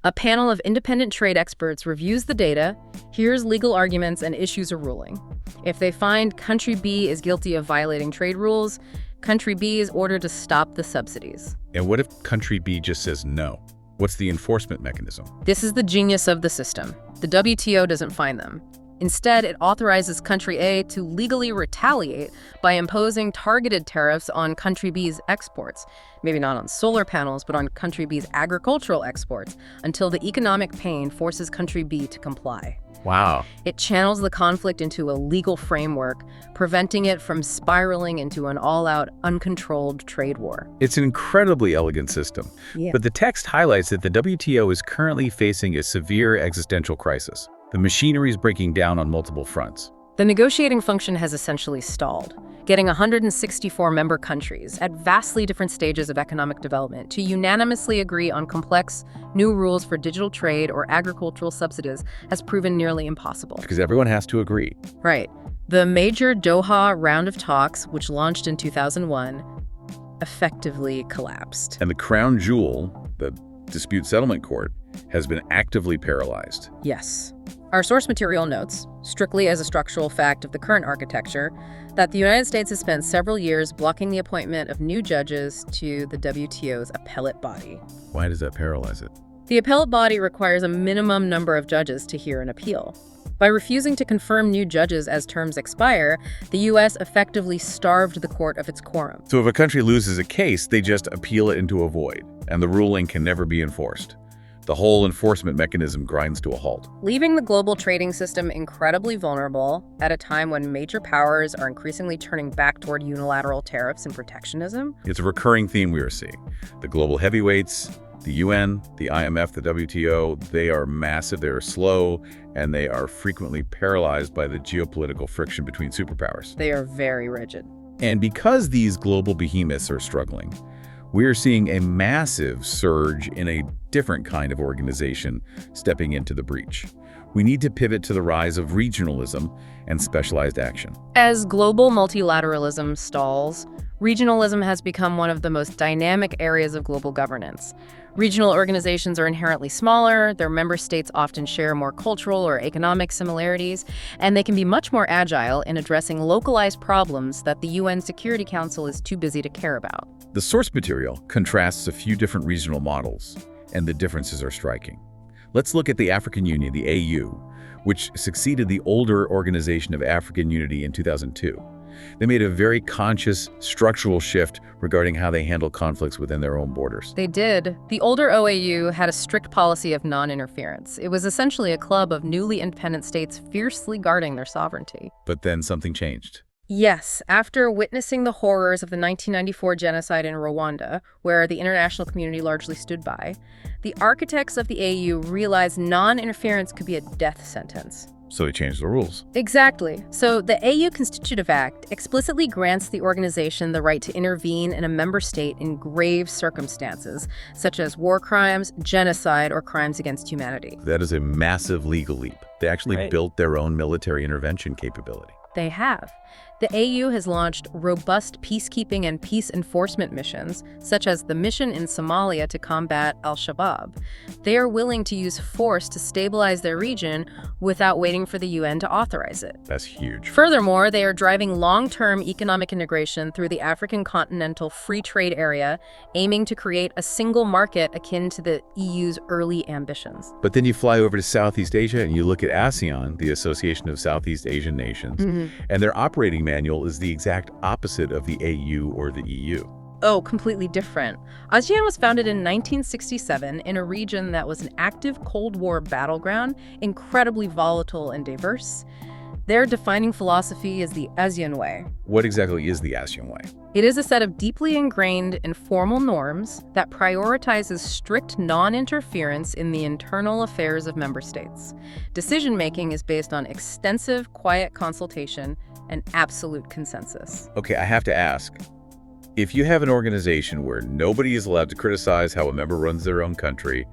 A panel of independent trade experts reviews the data, hears legal arguments, and issues a ruling. If they find country B is guilty of violating trade rules, country B is ordered to stop the subsidies. And what if country B just says no? What's the enforcement mechanism? This is the genius of the system. The WTO doesn't fine them. Instead, it authorizes country A to legally retaliate by imposing targeted tariffs on country B's exports. Maybe not on solar panels, but on country B's agricultural exports, until the economic pain forces country B to comply. Wow. It channels the conflict into a legal framework, preventing it from spiraling into an all-out, uncontrolled trade war. It's an incredibly elegant system. Yeah. But the text highlights that the WTO is currently facing a severe existential crisis. The machinery is breaking down on multiple fronts. The negotiating function has essentially stalled, getting 164 member countries at vastly different stages of economic development to unanimously agree on complex, new rules for digital trade or agricultural subsidies has proven nearly impossible. Because everyone has to agree. Right. The major Doha round of talks, which launched in 2001, effectively collapsed. And the crown jewel, the Dispute Settlement Court, has been actively paralyzed. Yes. Our source material notes, strictly as a structural fact of the current architecture, that the United States has spent several years blocking the appointment of new judges to the WTO's appellate body. Why does that paralyze it? The appellate body requires a minimum number of judges to hear an appeal. By refusing to confirm new judges as terms expire, the U.S. effectively starved the court of its quorum. So if a country loses a case, they just appeal it into a void, and the ruling can never be enforced. The whole enforcement mechanism grinds to a halt. Leaving the global trading system incredibly vulnerable at a time when major powers are increasingly turning back toward unilateral tariffs and protectionism. It's a recurring theme we are seeing. The global heavyweights, the UN, the IMF, the WTO, they are massive, they are slow, and they are frequently paralyzed by the geopolitical friction between superpowers. They are very rigid. And because these global behemoths are struggling, we are seeing a massive surge in a different kind of organization stepping into the breach. We need to pivot to the rise of regionalism and specialized action. As global multilateralism stalls, regionalism has become one of the most dynamic areas of global governance. Regional organizations are inherently smaller, their member states often share more cultural or economic similarities, and they can be much more agile in addressing localized problems that the UN Security Council is too busy to care about. The source material contrasts a few different regional models, and the differences are striking. Let's look at the African Union, the AU, which succeeded the older Organization of African Unity in 2002. They made a very conscious structural shift regarding how they handle conflicts within their own borders. They did. The older OAU had a strict policy of non-interference. It was essentially a club of newly independent states fiercely guarding their sovereignty. But then something changed. Yes, after witnessing the horrors of the 1994 genocide in Rwanda, where the international community largely stood by, the architects of the AU realized non-interference could be a death sentence. So they changed the rules. Exactly. So the AU Constitutive Act explicitly grants the organization the right to intervene in a member state in grave circumstances, such as war crimes, genocide, or crimes against humanity. That is a massive legal leap. They actually built their own military intervention capability. They have. The AU has launched robust peacekeeping and peace enforcement missions, such as the mission in Somalia to combat al-Shabaab. They are willing to use force to stabilize their region without waiting for the UN to authorize it. That's huge. Furthermore, they are driving long-term economic integration through the African Continental Free Trade Area, aiming to create a single market akin to the EU's early ambitions. But then you fly over to Southeast Asia and you look at ASEAN, the Association of Southeast Asian Nations, and their operating manual is the exact opposite of the AU or the EU. Oh, completely different. ASEAN was founded in 1967 in a region that was an active Cold War battleground, incredibly volatile and diverse. Their defining philosophy is the ASEAN Way. What exactly is the ASEAN Way? It is a set of deeply ingrained informal norms that prioritizes strict non-interference in the internal affairs of member states. Decision-making is based on extensive, quiet consultation and absolute consensus. Okay, I have to ask, if you have an organization where nobody is allowed to criticize how a member runs their own country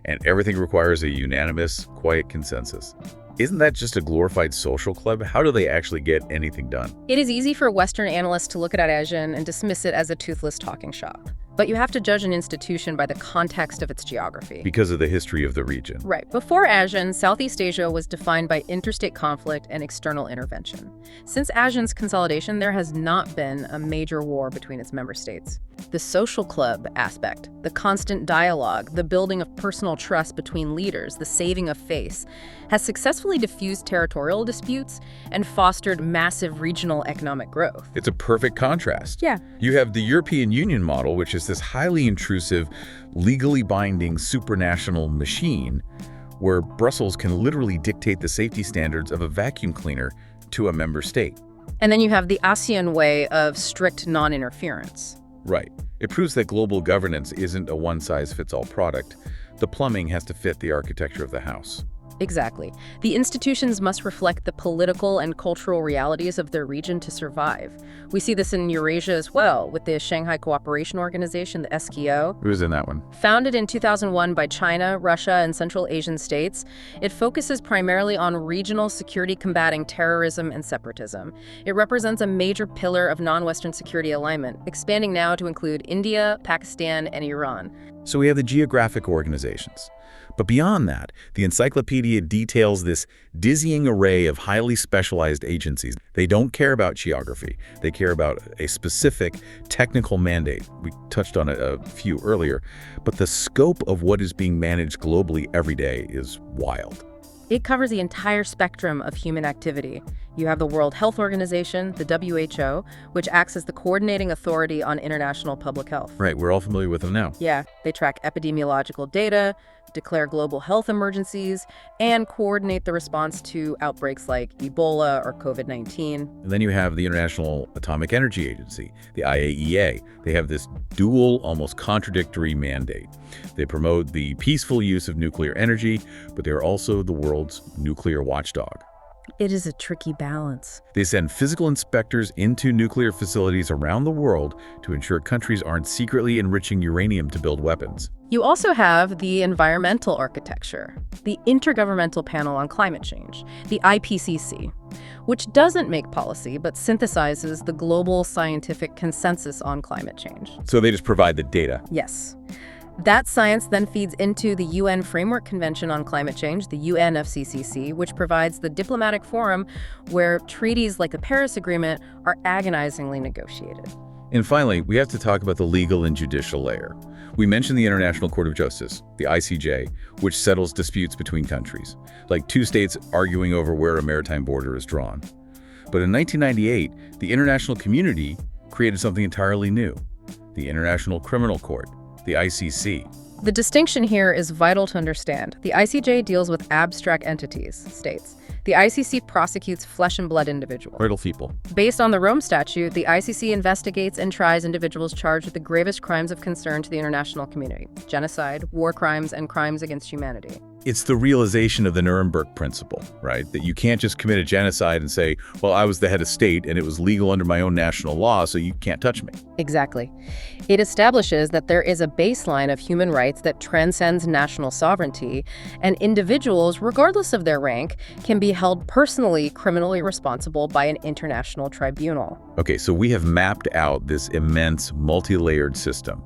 and everything requires a unanimous, quiet consensus, isn't that just a glorified social club? How do they actually get anything done? It is easy for Western analysts to look at ASEAN and dismiss it as a toothless talking shop. But you have to judge an institution by the context of its geography. Because of the history of the region. Right. Before ASEAN, Southeast Asia was defined by interstate conflict and external intervention. Since ASEAN's consolidation, there has not been a major war between its member states. The social club aspect, the constant dialogue, the building of personal trust between leaders, the saving of face, has successfully diffused territorial disputes and fostered massive regional economic growth. It's a perfect contrast. Yeah. You have the European Union model, which is this highly intrusive, legally binding supranational machine where Brussels can literally dictate the safety standards of a vacuum cleaner to a member state. And then you have the ASEAN way of strict non-interference. Right. It proves that global governance isn't a one-size-fits-all product. The plumbing has to fit the architecture of the house. Exactly. The institutions must reflect the political and cultural realities of their region to survive. We see this in Eurasia as well, with the Shanghai Cooperation Organization, the SKO. Who's in that one? Founded in 2001 by China, Russia, and Central Asian states, it focuses primarily on regional security combating terrorism and separatism. It represents a major pillar of non-Western security alignment, expanding now to include India, Pakistan, and Iran. So we have the geographic organizations. But beyond that, the encyclopedia details this dizzying array of highly specialized agencies. They don't care about geography. They care about a specific technical mandate. We touched on a few earlier, but the scope of what is being managed globally every day is wild. It covers the entire spectrum of human activity. You have the World Health Organization, the WHO, which acts as the coordinating authority on international public health. Right, we're all familiar with them now. Yeah, they track epidemiological data, declare global health emergencies, and coordinate the response to outbreaks like Ebola or COVID-19. And then you have the International Atomic Energy Agency, the IAEA. They have this dual, almost contradictory mandate. They promote the peaceful use of nuclear energy, but they're also the world's nuclear watchdog. It is a tricky balance. They send physical inspectors into nuclear facilities around the world to ensure countries aren't secretly enriching uranium to build weapons. You also have the environmental architecture, the Intergovernmental Panel on Climate Change, the IPCC, which doesn't make policy but synthesizes the global scientific consensus on climate change. So they just provide the data. Yes. That science then feeds into the UN Framework Convention on Climate Change, the UNFCCC, which provides the diplomatic forum where treaties like the Paris Agreement are agonizingly negotiated. And finally, we have to talk about the legal and judicial layer. We mentioned the International Court of Justice, the ICJ, which settles disputes between countries, like two states arguing over where a maritime border is drawn. But in 1998, the international community created something entirely new, the International Criminal Court, the ICC. The distinction here is vital to understand. The ICJ deals with abstract entities, states. The ICC prosecutes flesh and blood individuals. Real people. Based on the Rome Statute, the ICC investigates and tries individuals charged with the gravest crimes of concern to the international community: genocide, war crimes, and crimes against humanity. It's the realization of the Nuremberg principle, right? That you can't just commit a genocide and say, well, I was the head of state and it was legal under my own national law, so you can't touch me. Exactly. It establishes that there is a baseline of human rights that transcends national sovereignty, and individuals, regardless of their rank, can be held personally criminally responsible by an international tribunal. Okay, so we have mapped out this immense multi-layered system,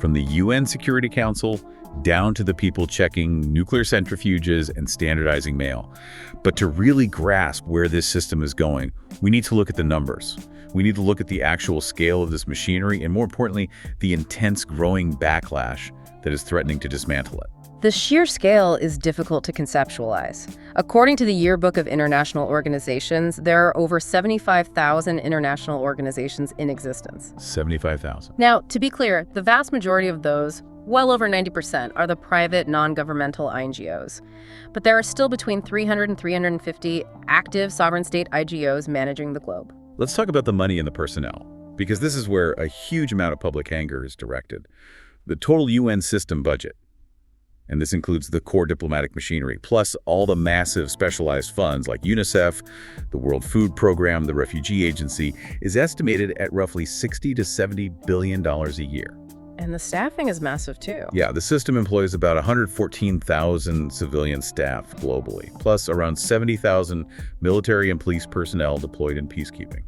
from the UN Security Council down to the people checking nuclear centrifuges and standardizing mail. But to really grasp where this system is going, we need to look at the numbers. We need to look at the actual scale of this machinery and, more importantly, the intense growing backlash that is threatening to dismantle it. The sheer scale is difficult to conceptualize. According to the Yearbook of International Organizations, there are over 75,000 international organizations in existence. 75,000. Now, to be clear, the vast majority of those, well over 90%, are the private, non-governmental INGOs. But there are still between 300 and 350 active sovereign state IGOs managing the globe. Let's talk about the money and the personnel, because this is where a huge amount of public anger is directed. The total UN system budget, and this includes the core diplomatic machinery, plus all the massive specialized funds like UNICEF, the World Food Program, the Refugee Agency, is estimated at roughly $60 to $70 billion a year. And the staffing is massive, too. Yeah, the system employs about 114,000 civilian staff globally, plus around 70,000 military and police personnel deployed in peacekeeping.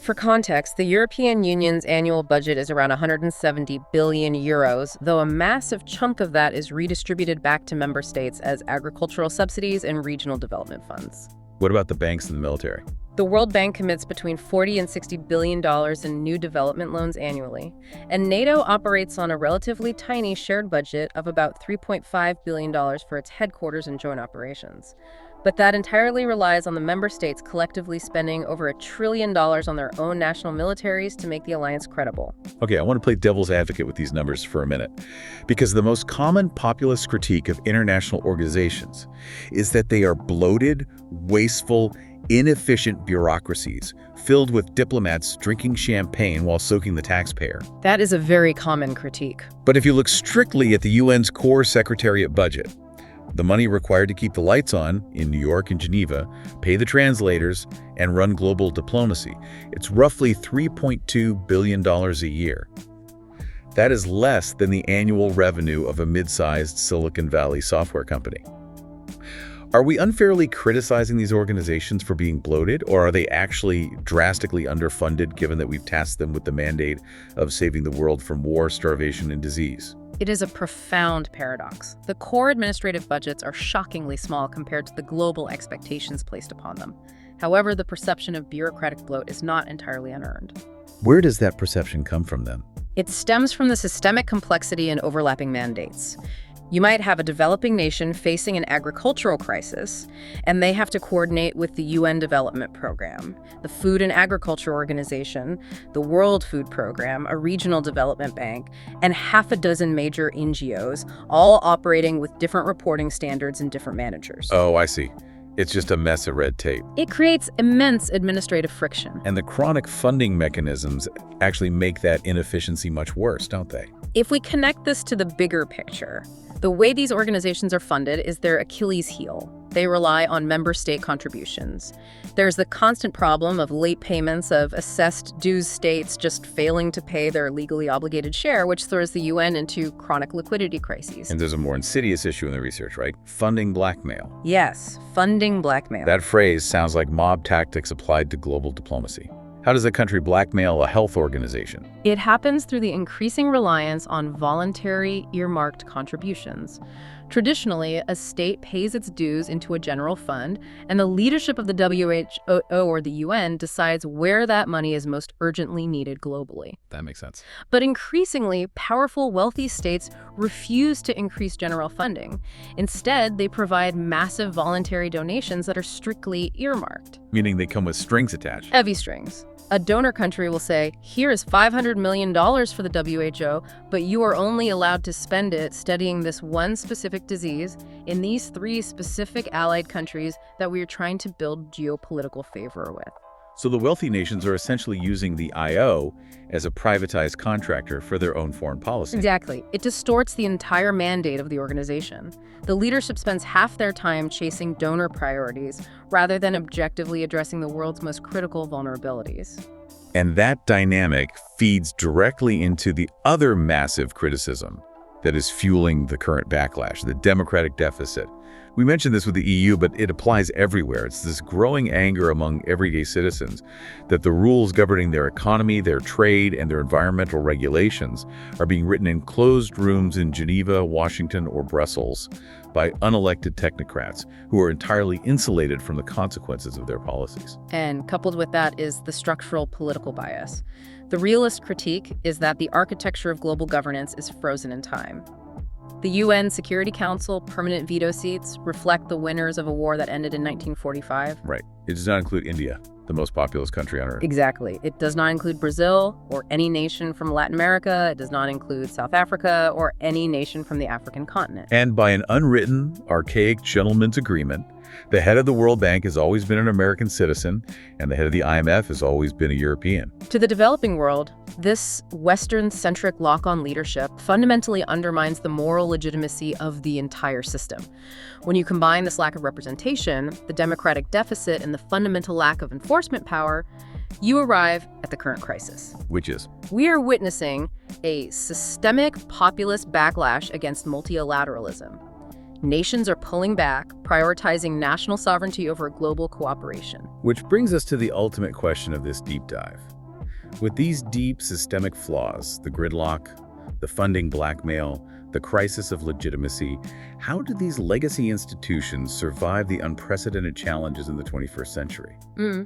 For context, the European Union's annual budget is around 170 billion euros, though a massive chunk of that is redistributed back to member states as agricultural subsidies and regional development funds. What about the banks and the military? The World Bank commits between $40 and $60 billion in new development loans annually, and NATO operates on a relatively tiny shared budget of about $3.5 billion for its headquarters and joint operations. But that entirely relies on the member states collectively spending over $1 trillion on their own national militaries to make the alliance credible. Okay, I want to play devil's advocate with these numbers for a minute, because the most common populist critique of international organizations is that they are bloated, wasteful, inefficient bureaucracies filled with diplomats drinking champagne while soaking the taxpayer. That is a very common critique. But if you look strictly at the UN's core secretariat budget, the money required to keep the lights on in New York and Geneva, pay the translators, and run global diplomacy, it's roughly $3.2 billion a year. That is less than the annual revenue of a mid-sized Silicon Valley software company. Are we unfairly criticizing these organizations for being bloated, or are they actually drastically underfunded given that we've tasked them with the mandate of saving the world from war, starvation, and disease? It is a profound paradox. The core administrative budgets are shockingly small compared to the global expectations placed upon them. However, the perception of bureaucratic bloat is not entirely unearned. Where does that perception come from then? It stems from the systemic complexity and overlapping mandates. You might have a developing nation facing an agricultural crisis, and they have to coordinate with the UN Development Program, the Food and Agriculture Organization, the World Food Program, a regional development bank, and half a dozen major NGOs, all operating with different reporting standards and different managers. Oh, I see. It's just a mess of red tape. It creates immense administrative friction. And the chronic funding mechanisms actually make that inefficiency much worse, don't they? If we connect this to the bigger picture, the way these organizations are funded is their Achilles heel. They rely on member state contributions. There's the constant problem of late payments of assessed dues states just failing to pay their legally obligated share, which throws the UN into chronic liquidity crises. And there's a more insidious issue in the research, right? Funding blackmail. Yes, funding blackmail. That phrase sounds like mob tactics applied to global diplomacy. How does a country blackmail a health organization? It happens through the increasing reliance on voluntary earmarked contributions. Traditionally, a state pays its dues into a general fund, and the leadership of the WHO or the UN decides where that money is most urgently needed globally. That makes sense. But increasingly, powerful, wealthy states refuse to increase general funding. Instead, they provide massive voluntary donations that are strictly earmarked. Meaning they come with strings attached. Heavy strings. A donor country will say, here is $500 million for the WHO, but you are only allowed to spend it studying this one specific disease in these 3 specific allied countries that we are trying to build geopolitical favor with. So the wealthy nations are essentially using the IO as a privatized contractor for their own foreign policy. Exactly. It distorts the entire mandate of the organization. The leadership spends half their time chasing donor priorities rather than objectively addressing the world's most critical vulnerabilities. And that dynamic feeds directly into the other massive criticism that is fueling the current backlash, the democratic deficit. We mentioned this with the EU, but it applies everywhere. It's this growing anger among everyday citizens that the rules governing their economy, their trade, and their environmental regulations are being written in closed rooms in Geneva, Washington, or Brussels by unelected technocrats who are entirely insulated from the consequences of their policies. And coupled with that is the structural political bias. The realist critique is that the architecture of global governance is frozen in time. The UN Security Council permanent veto seats reflect the winners of a war that ended in 1945. Right. It does not include India, the most populous country on Earth. Exactly. It does not include Brazil or any nation from Latin America. It does not include South Africa or any nation from the African continent. And by an unwritten, archaic gentleman's agreement, the head of the World Bank has always been an American citizen, and the head of the IMF has always been a European. To the developing world, this Western-centric lock-on leadership fundamentally undermines the moral legitimacy of the entire system. When you combine this lack of representation, the democratic deficit, and the fundamental lack of enforcement power, you arrive at the current crisis. Which is? We are witnessing a systemic populist backlash against multilateralism. Nations are pulling back, prioritizing national sovereignty over global cooperation. Which brings us to the ultimate question of this deep dive. With these deep systemic flaws, the gridlock, the funding blackmail, the crisis of legitimacy, how do these legacy institutions survive the unprecedented challenges in the 21st century?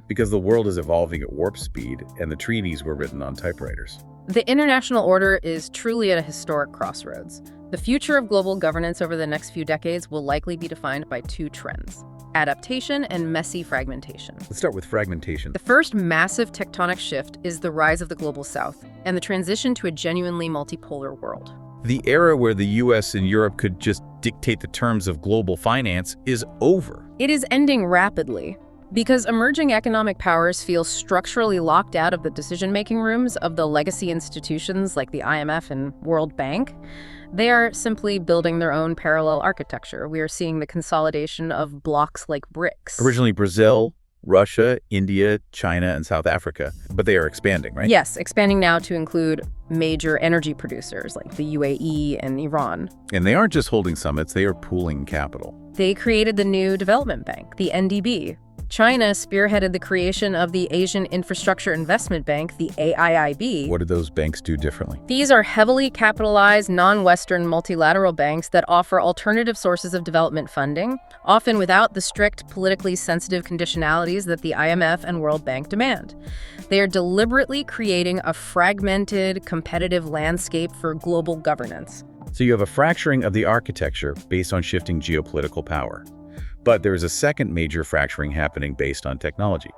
Because the world is evolving at warp speed, and the treaties were written on typewriters. The international order is truly at a historic crossroads. The future of global governance over the next few decades will likely be defined by 2 trends: adaptation and messy fragmentation. Let's start with fragmentation. The first massive tectonic shift is the rise of the global south and the transition to a genuinely multipolar world. The era where the US and Europe could just dictate the terms of global finance is over. It is ending rapidly because emerging economic powers feel structurally locked out of the decision-making rooms of the legacy institutions like the IMF and World Bank. They are simply building their own parallel architecture. We are seeing the consolidation of blocs like BRICS. Originally Brazil, Russia, India, China, and South Africa, but they are expanding, right? Yes, expanding now to include major energy producers like the UAE and Iran. And they aren't just holding summits, they are pooling capital. They created the new development bank, the NDB, China spearheaded the creation of the Asian Infrastructure Investment Bank, the AIIB. What did those banks do differently? These are heavily capitalized, non-Western multilateral banks that offer alternative sources of development funding, often without the strict, politically sensitive conditionalities that the IMF and World Bank demand. They are deliberately creating a fragmented, competitive landscape for global governance. So you have a fracturing of the architecture based on shifting geopolitical power. But there is a second major fracturing happening based on technology.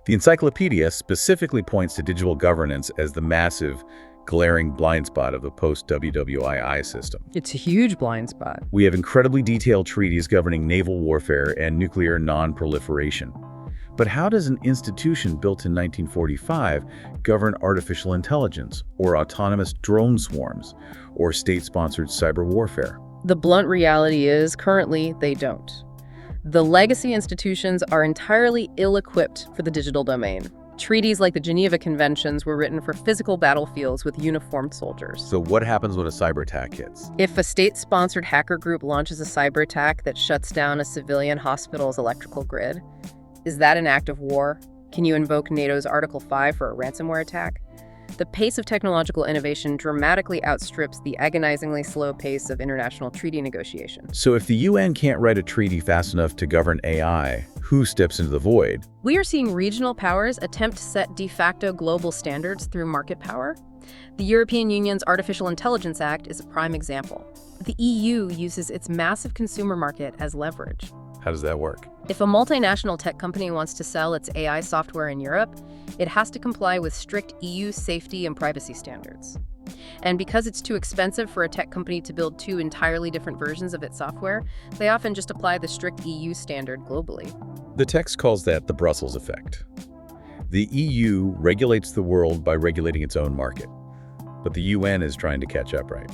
The Encyclopedia specifically points to digital governance as the massive, glaring blind spot of the post-WWII system. It's a huge blind spot. We have incredibly detailed treaties governing naval warfare and nuclear non-proliferation. But how does an institution built in 1945 govern artificial intelligence, or autonomous drone swarms, or state-sponsored cyber warfare? The blunt reality is, currently, they don't. The legacy institutions are entirely ill-equipped for the digital domain. Treaties like the Geneva Conventions were written for physical battlefields with uniformed soldiers. So what happens when a cyber attack hits? If a state-sponsored hacker group launches a cyber attack that shuts down a civilian hospital's electrical grid, is that an act of war? Can you invoke NATO's Article 5 for a ransomware attack? The pace of technological innovation dramatically outstrips the agonizingly slow pace of international treaty negotiation. So if the UN can't write a treaty fast enough to govern AI, who steps into the void? We are seeing regional powers attempt to set de facto global standards through market power. The European Union's Artificial Intelligence Act is a prime example. The EU uses its massive consumer market as leverage. How does that work? If a multinational tech company wants to sell its AI software in Europe, it has to comply with strict EU safety and privacy standards. And because it's too expensive for a tech company to build two entirely different versions of its software, they often just apply the strict EU standard globally. The text calls that the Brussels effect. The EU regulates the world by regulating its own market. But the UN is trying to catch up, right?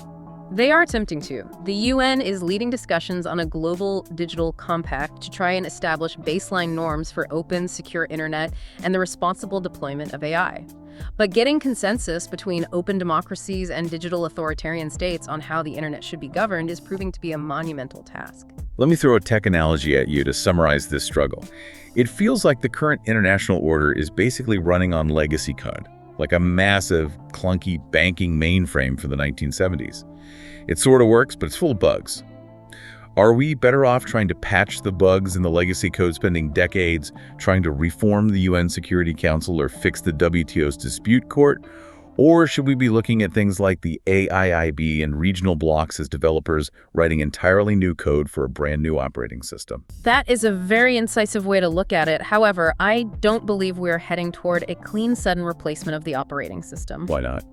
They are attempting to. The UN is leading discussions on a global digital compact to try and establish baseline norms for open, secure internet and the responsible deployment of AI. But getting consensus between open democracies and digital authoritarian states on how the internet should be governed is proving to be a monumental task. Let me throw a tech analogy at you to summarize this struggle. It feels like the current international order is basically running on legacy code, like a massive, clunky banking mainframe from the 1970s. It sort of works, but it's full of bugs. Are we better off trying to patch the bugs in the legacy code, spending decades trying to reform the UN Security Council or fix the WTO's dispute court? Or should we be looking at things like the AIIB and regional blocs as developers writing entirely new code for a brand new operating system? That is a very incisive way to look at it. However, I don't believe we're heading toward a clean, sudden replacement of the operating system. Why not?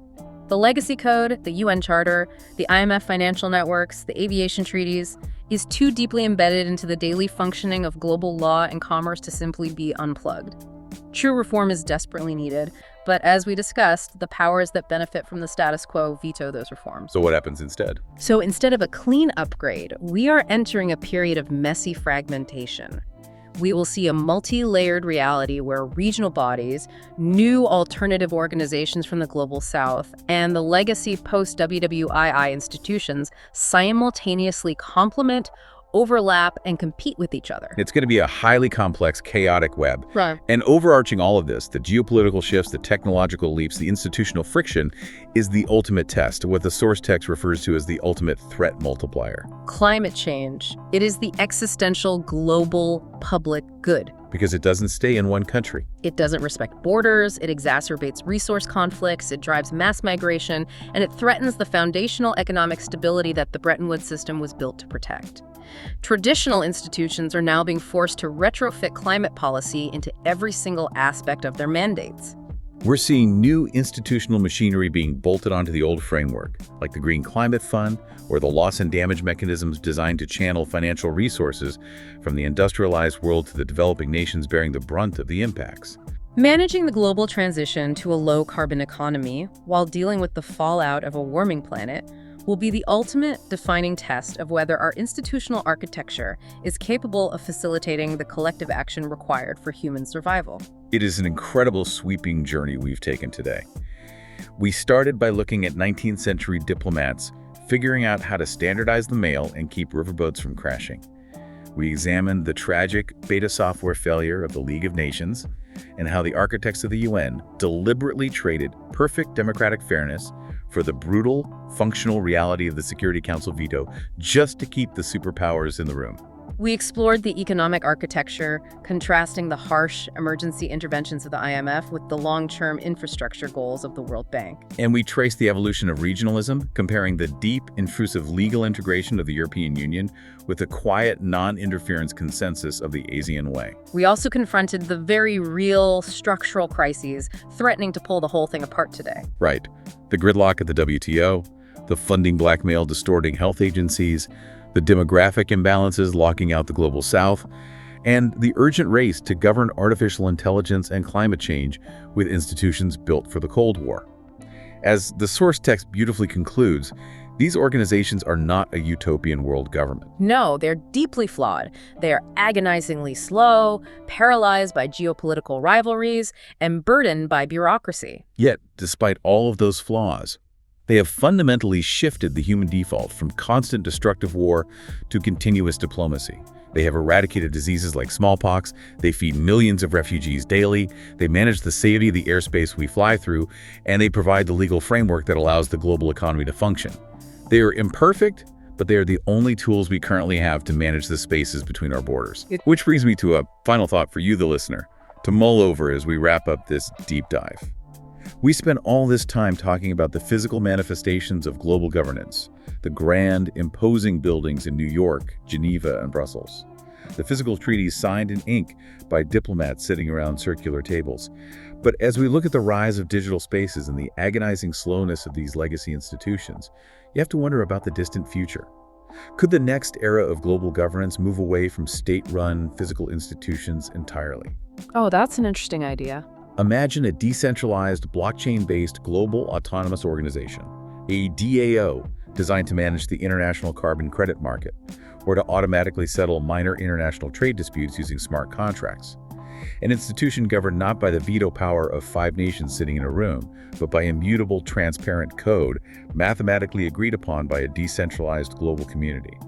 The legacy code, the UN Charter, the IMF financial networks, the aviation treaties is too deeply embedded into the daily functioning of global law and commerce to simply be unplugged. True reform is desperately needed, but as we discussed, the powers that benefit from the status quo veto those reforms. So what happens instead? So instead of a clean upgrade, we are entering a period of messy fragmentation. We will see a multi-layered reality where regional bodies, new alternative organizations from the Global South, and the legacy post-WWII institutions simultaneously complement, overlap, and compete with each other. It's going to be a highly complex, chaotic web. Right. And overarching all of this, the geopolitical shifts, the technological leaps, the institutional friction is the ultimate test, what the source text refers to as the ultimate threat multiplier. Climate change. It is the existential global public good. Because it doesn't stay in one country. It doesn't respect borders, it exacerbates resource conflicts, it drives mass migration, and it threatens the foundational economic stability that the Bretton Woods system was built to protect. Traditional institutions are now being forced to retrofit climate policy into every single aspect of their mandates. We're seeing new institutional machinery being bolted onto the old framework, like the Green Climate Fund or the loss and damage mechanisms designed to channel financial resources from the industrialized world to the developing nations bearing the brunt of the impacts. Managing the global transition to a low-carbon economy while dealing with the fallout of a warming planet will be the ultimate defining test of whether our institutional architecture is capable of facilitating the collective action required for human survival. It is an incredible sweeping journey we've taken today. We started by looking at 19th century diplomats figuring out how to standardize the mail and keep riverboats from crashing. We examined the tragic beta software failure of the League of Nations and how the architects of the UN deliberately traded perfect democratic fairness for the brutal, functional reality of the Security Council veto just to keep the superpowers in the room. We explored the economic architecture, contrasting the harsh emergency interventions of the IMF with the long-term infrastructure goals of the World Bank. And we traced the evolution of regionalism, comparing the deep, intrusive legal integration of the European Union with the quiet, non-interference consensus of the ASEAN way. We also confronted the very real structural crises threatening to pull the whole thing apart today. Right. The gridlock at the WTO, the funding blackmail distorting health agencies, the demographic imbalances locking out the global south, and the urgent race to govern artificial intelligence and climate change with institutions built for the Cold War. As the source text beautifully concludes, these organizations are not a utopian world government. No, they're deeply flawed. They are agonizingly slow, paralyzed by geopolitical rivalries, and burdened by bureaucracy. Yet, despite all of those flaws, they have fundamentally shifted the human default from constant destructive war to continuous diplomacy. They have eradicated diseases like smallpox, they feed millions of refugees daily, they manage the safety of the airspace we fly through, and they provide the legal framework that allows the global economy to function. They are imperfect, but they are the only tools we currently have to manage the spaces between our borders. Which brings me to a final thought for you, the listener, to mull over as we wrap up this deep dive. We spent all this time talking about the physical manifestations of global governance, the grand, imposing buildings in New York, Geneva, and Brussels, the physical treaties signed in ink by diplomats sitting around circular tables. But as we look at the rise of digital spaces and the agonizing slowness of these legacy institutions, you have to wonder about the distant future. Could the next era of global governance move away from state-run physical institutions entirely? Oh, that's an interesting idea. Imagine a decentralized, blockchain-based global autonomous organization, a DAO, designed to manage the international carbon credit market, or to automatically settle minor international trade disputes using smart contracts. An institution governed not by the veto power of 5 nations sitting in a room, but by immutable, transparent code, mathematically agreed upon by a decentralized global community.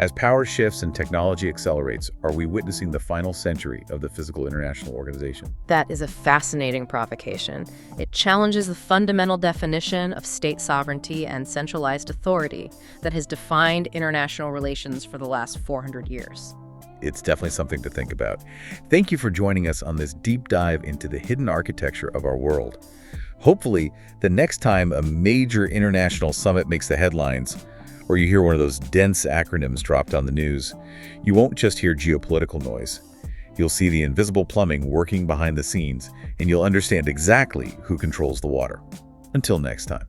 As power shifts and technology accelerates, are we witnessing the final century of the physical international organization? That is a fascinating provocation. It challenges the fundamental definition of state sovereignty and centralized authority that has defined international relations for the last 400 years. It's definitely something to think about. Thank you for joining us on this deep dive into the hidden architecture of our world. Hopefully, the next time a major international summit makes the headlines, or you hear one of those dense acronyms dropped on the news, you won't just hear geopolitical noise. You'll see the invisible plumbing working behind the scenes, and you'll understand exactly who controls the water. Until next time.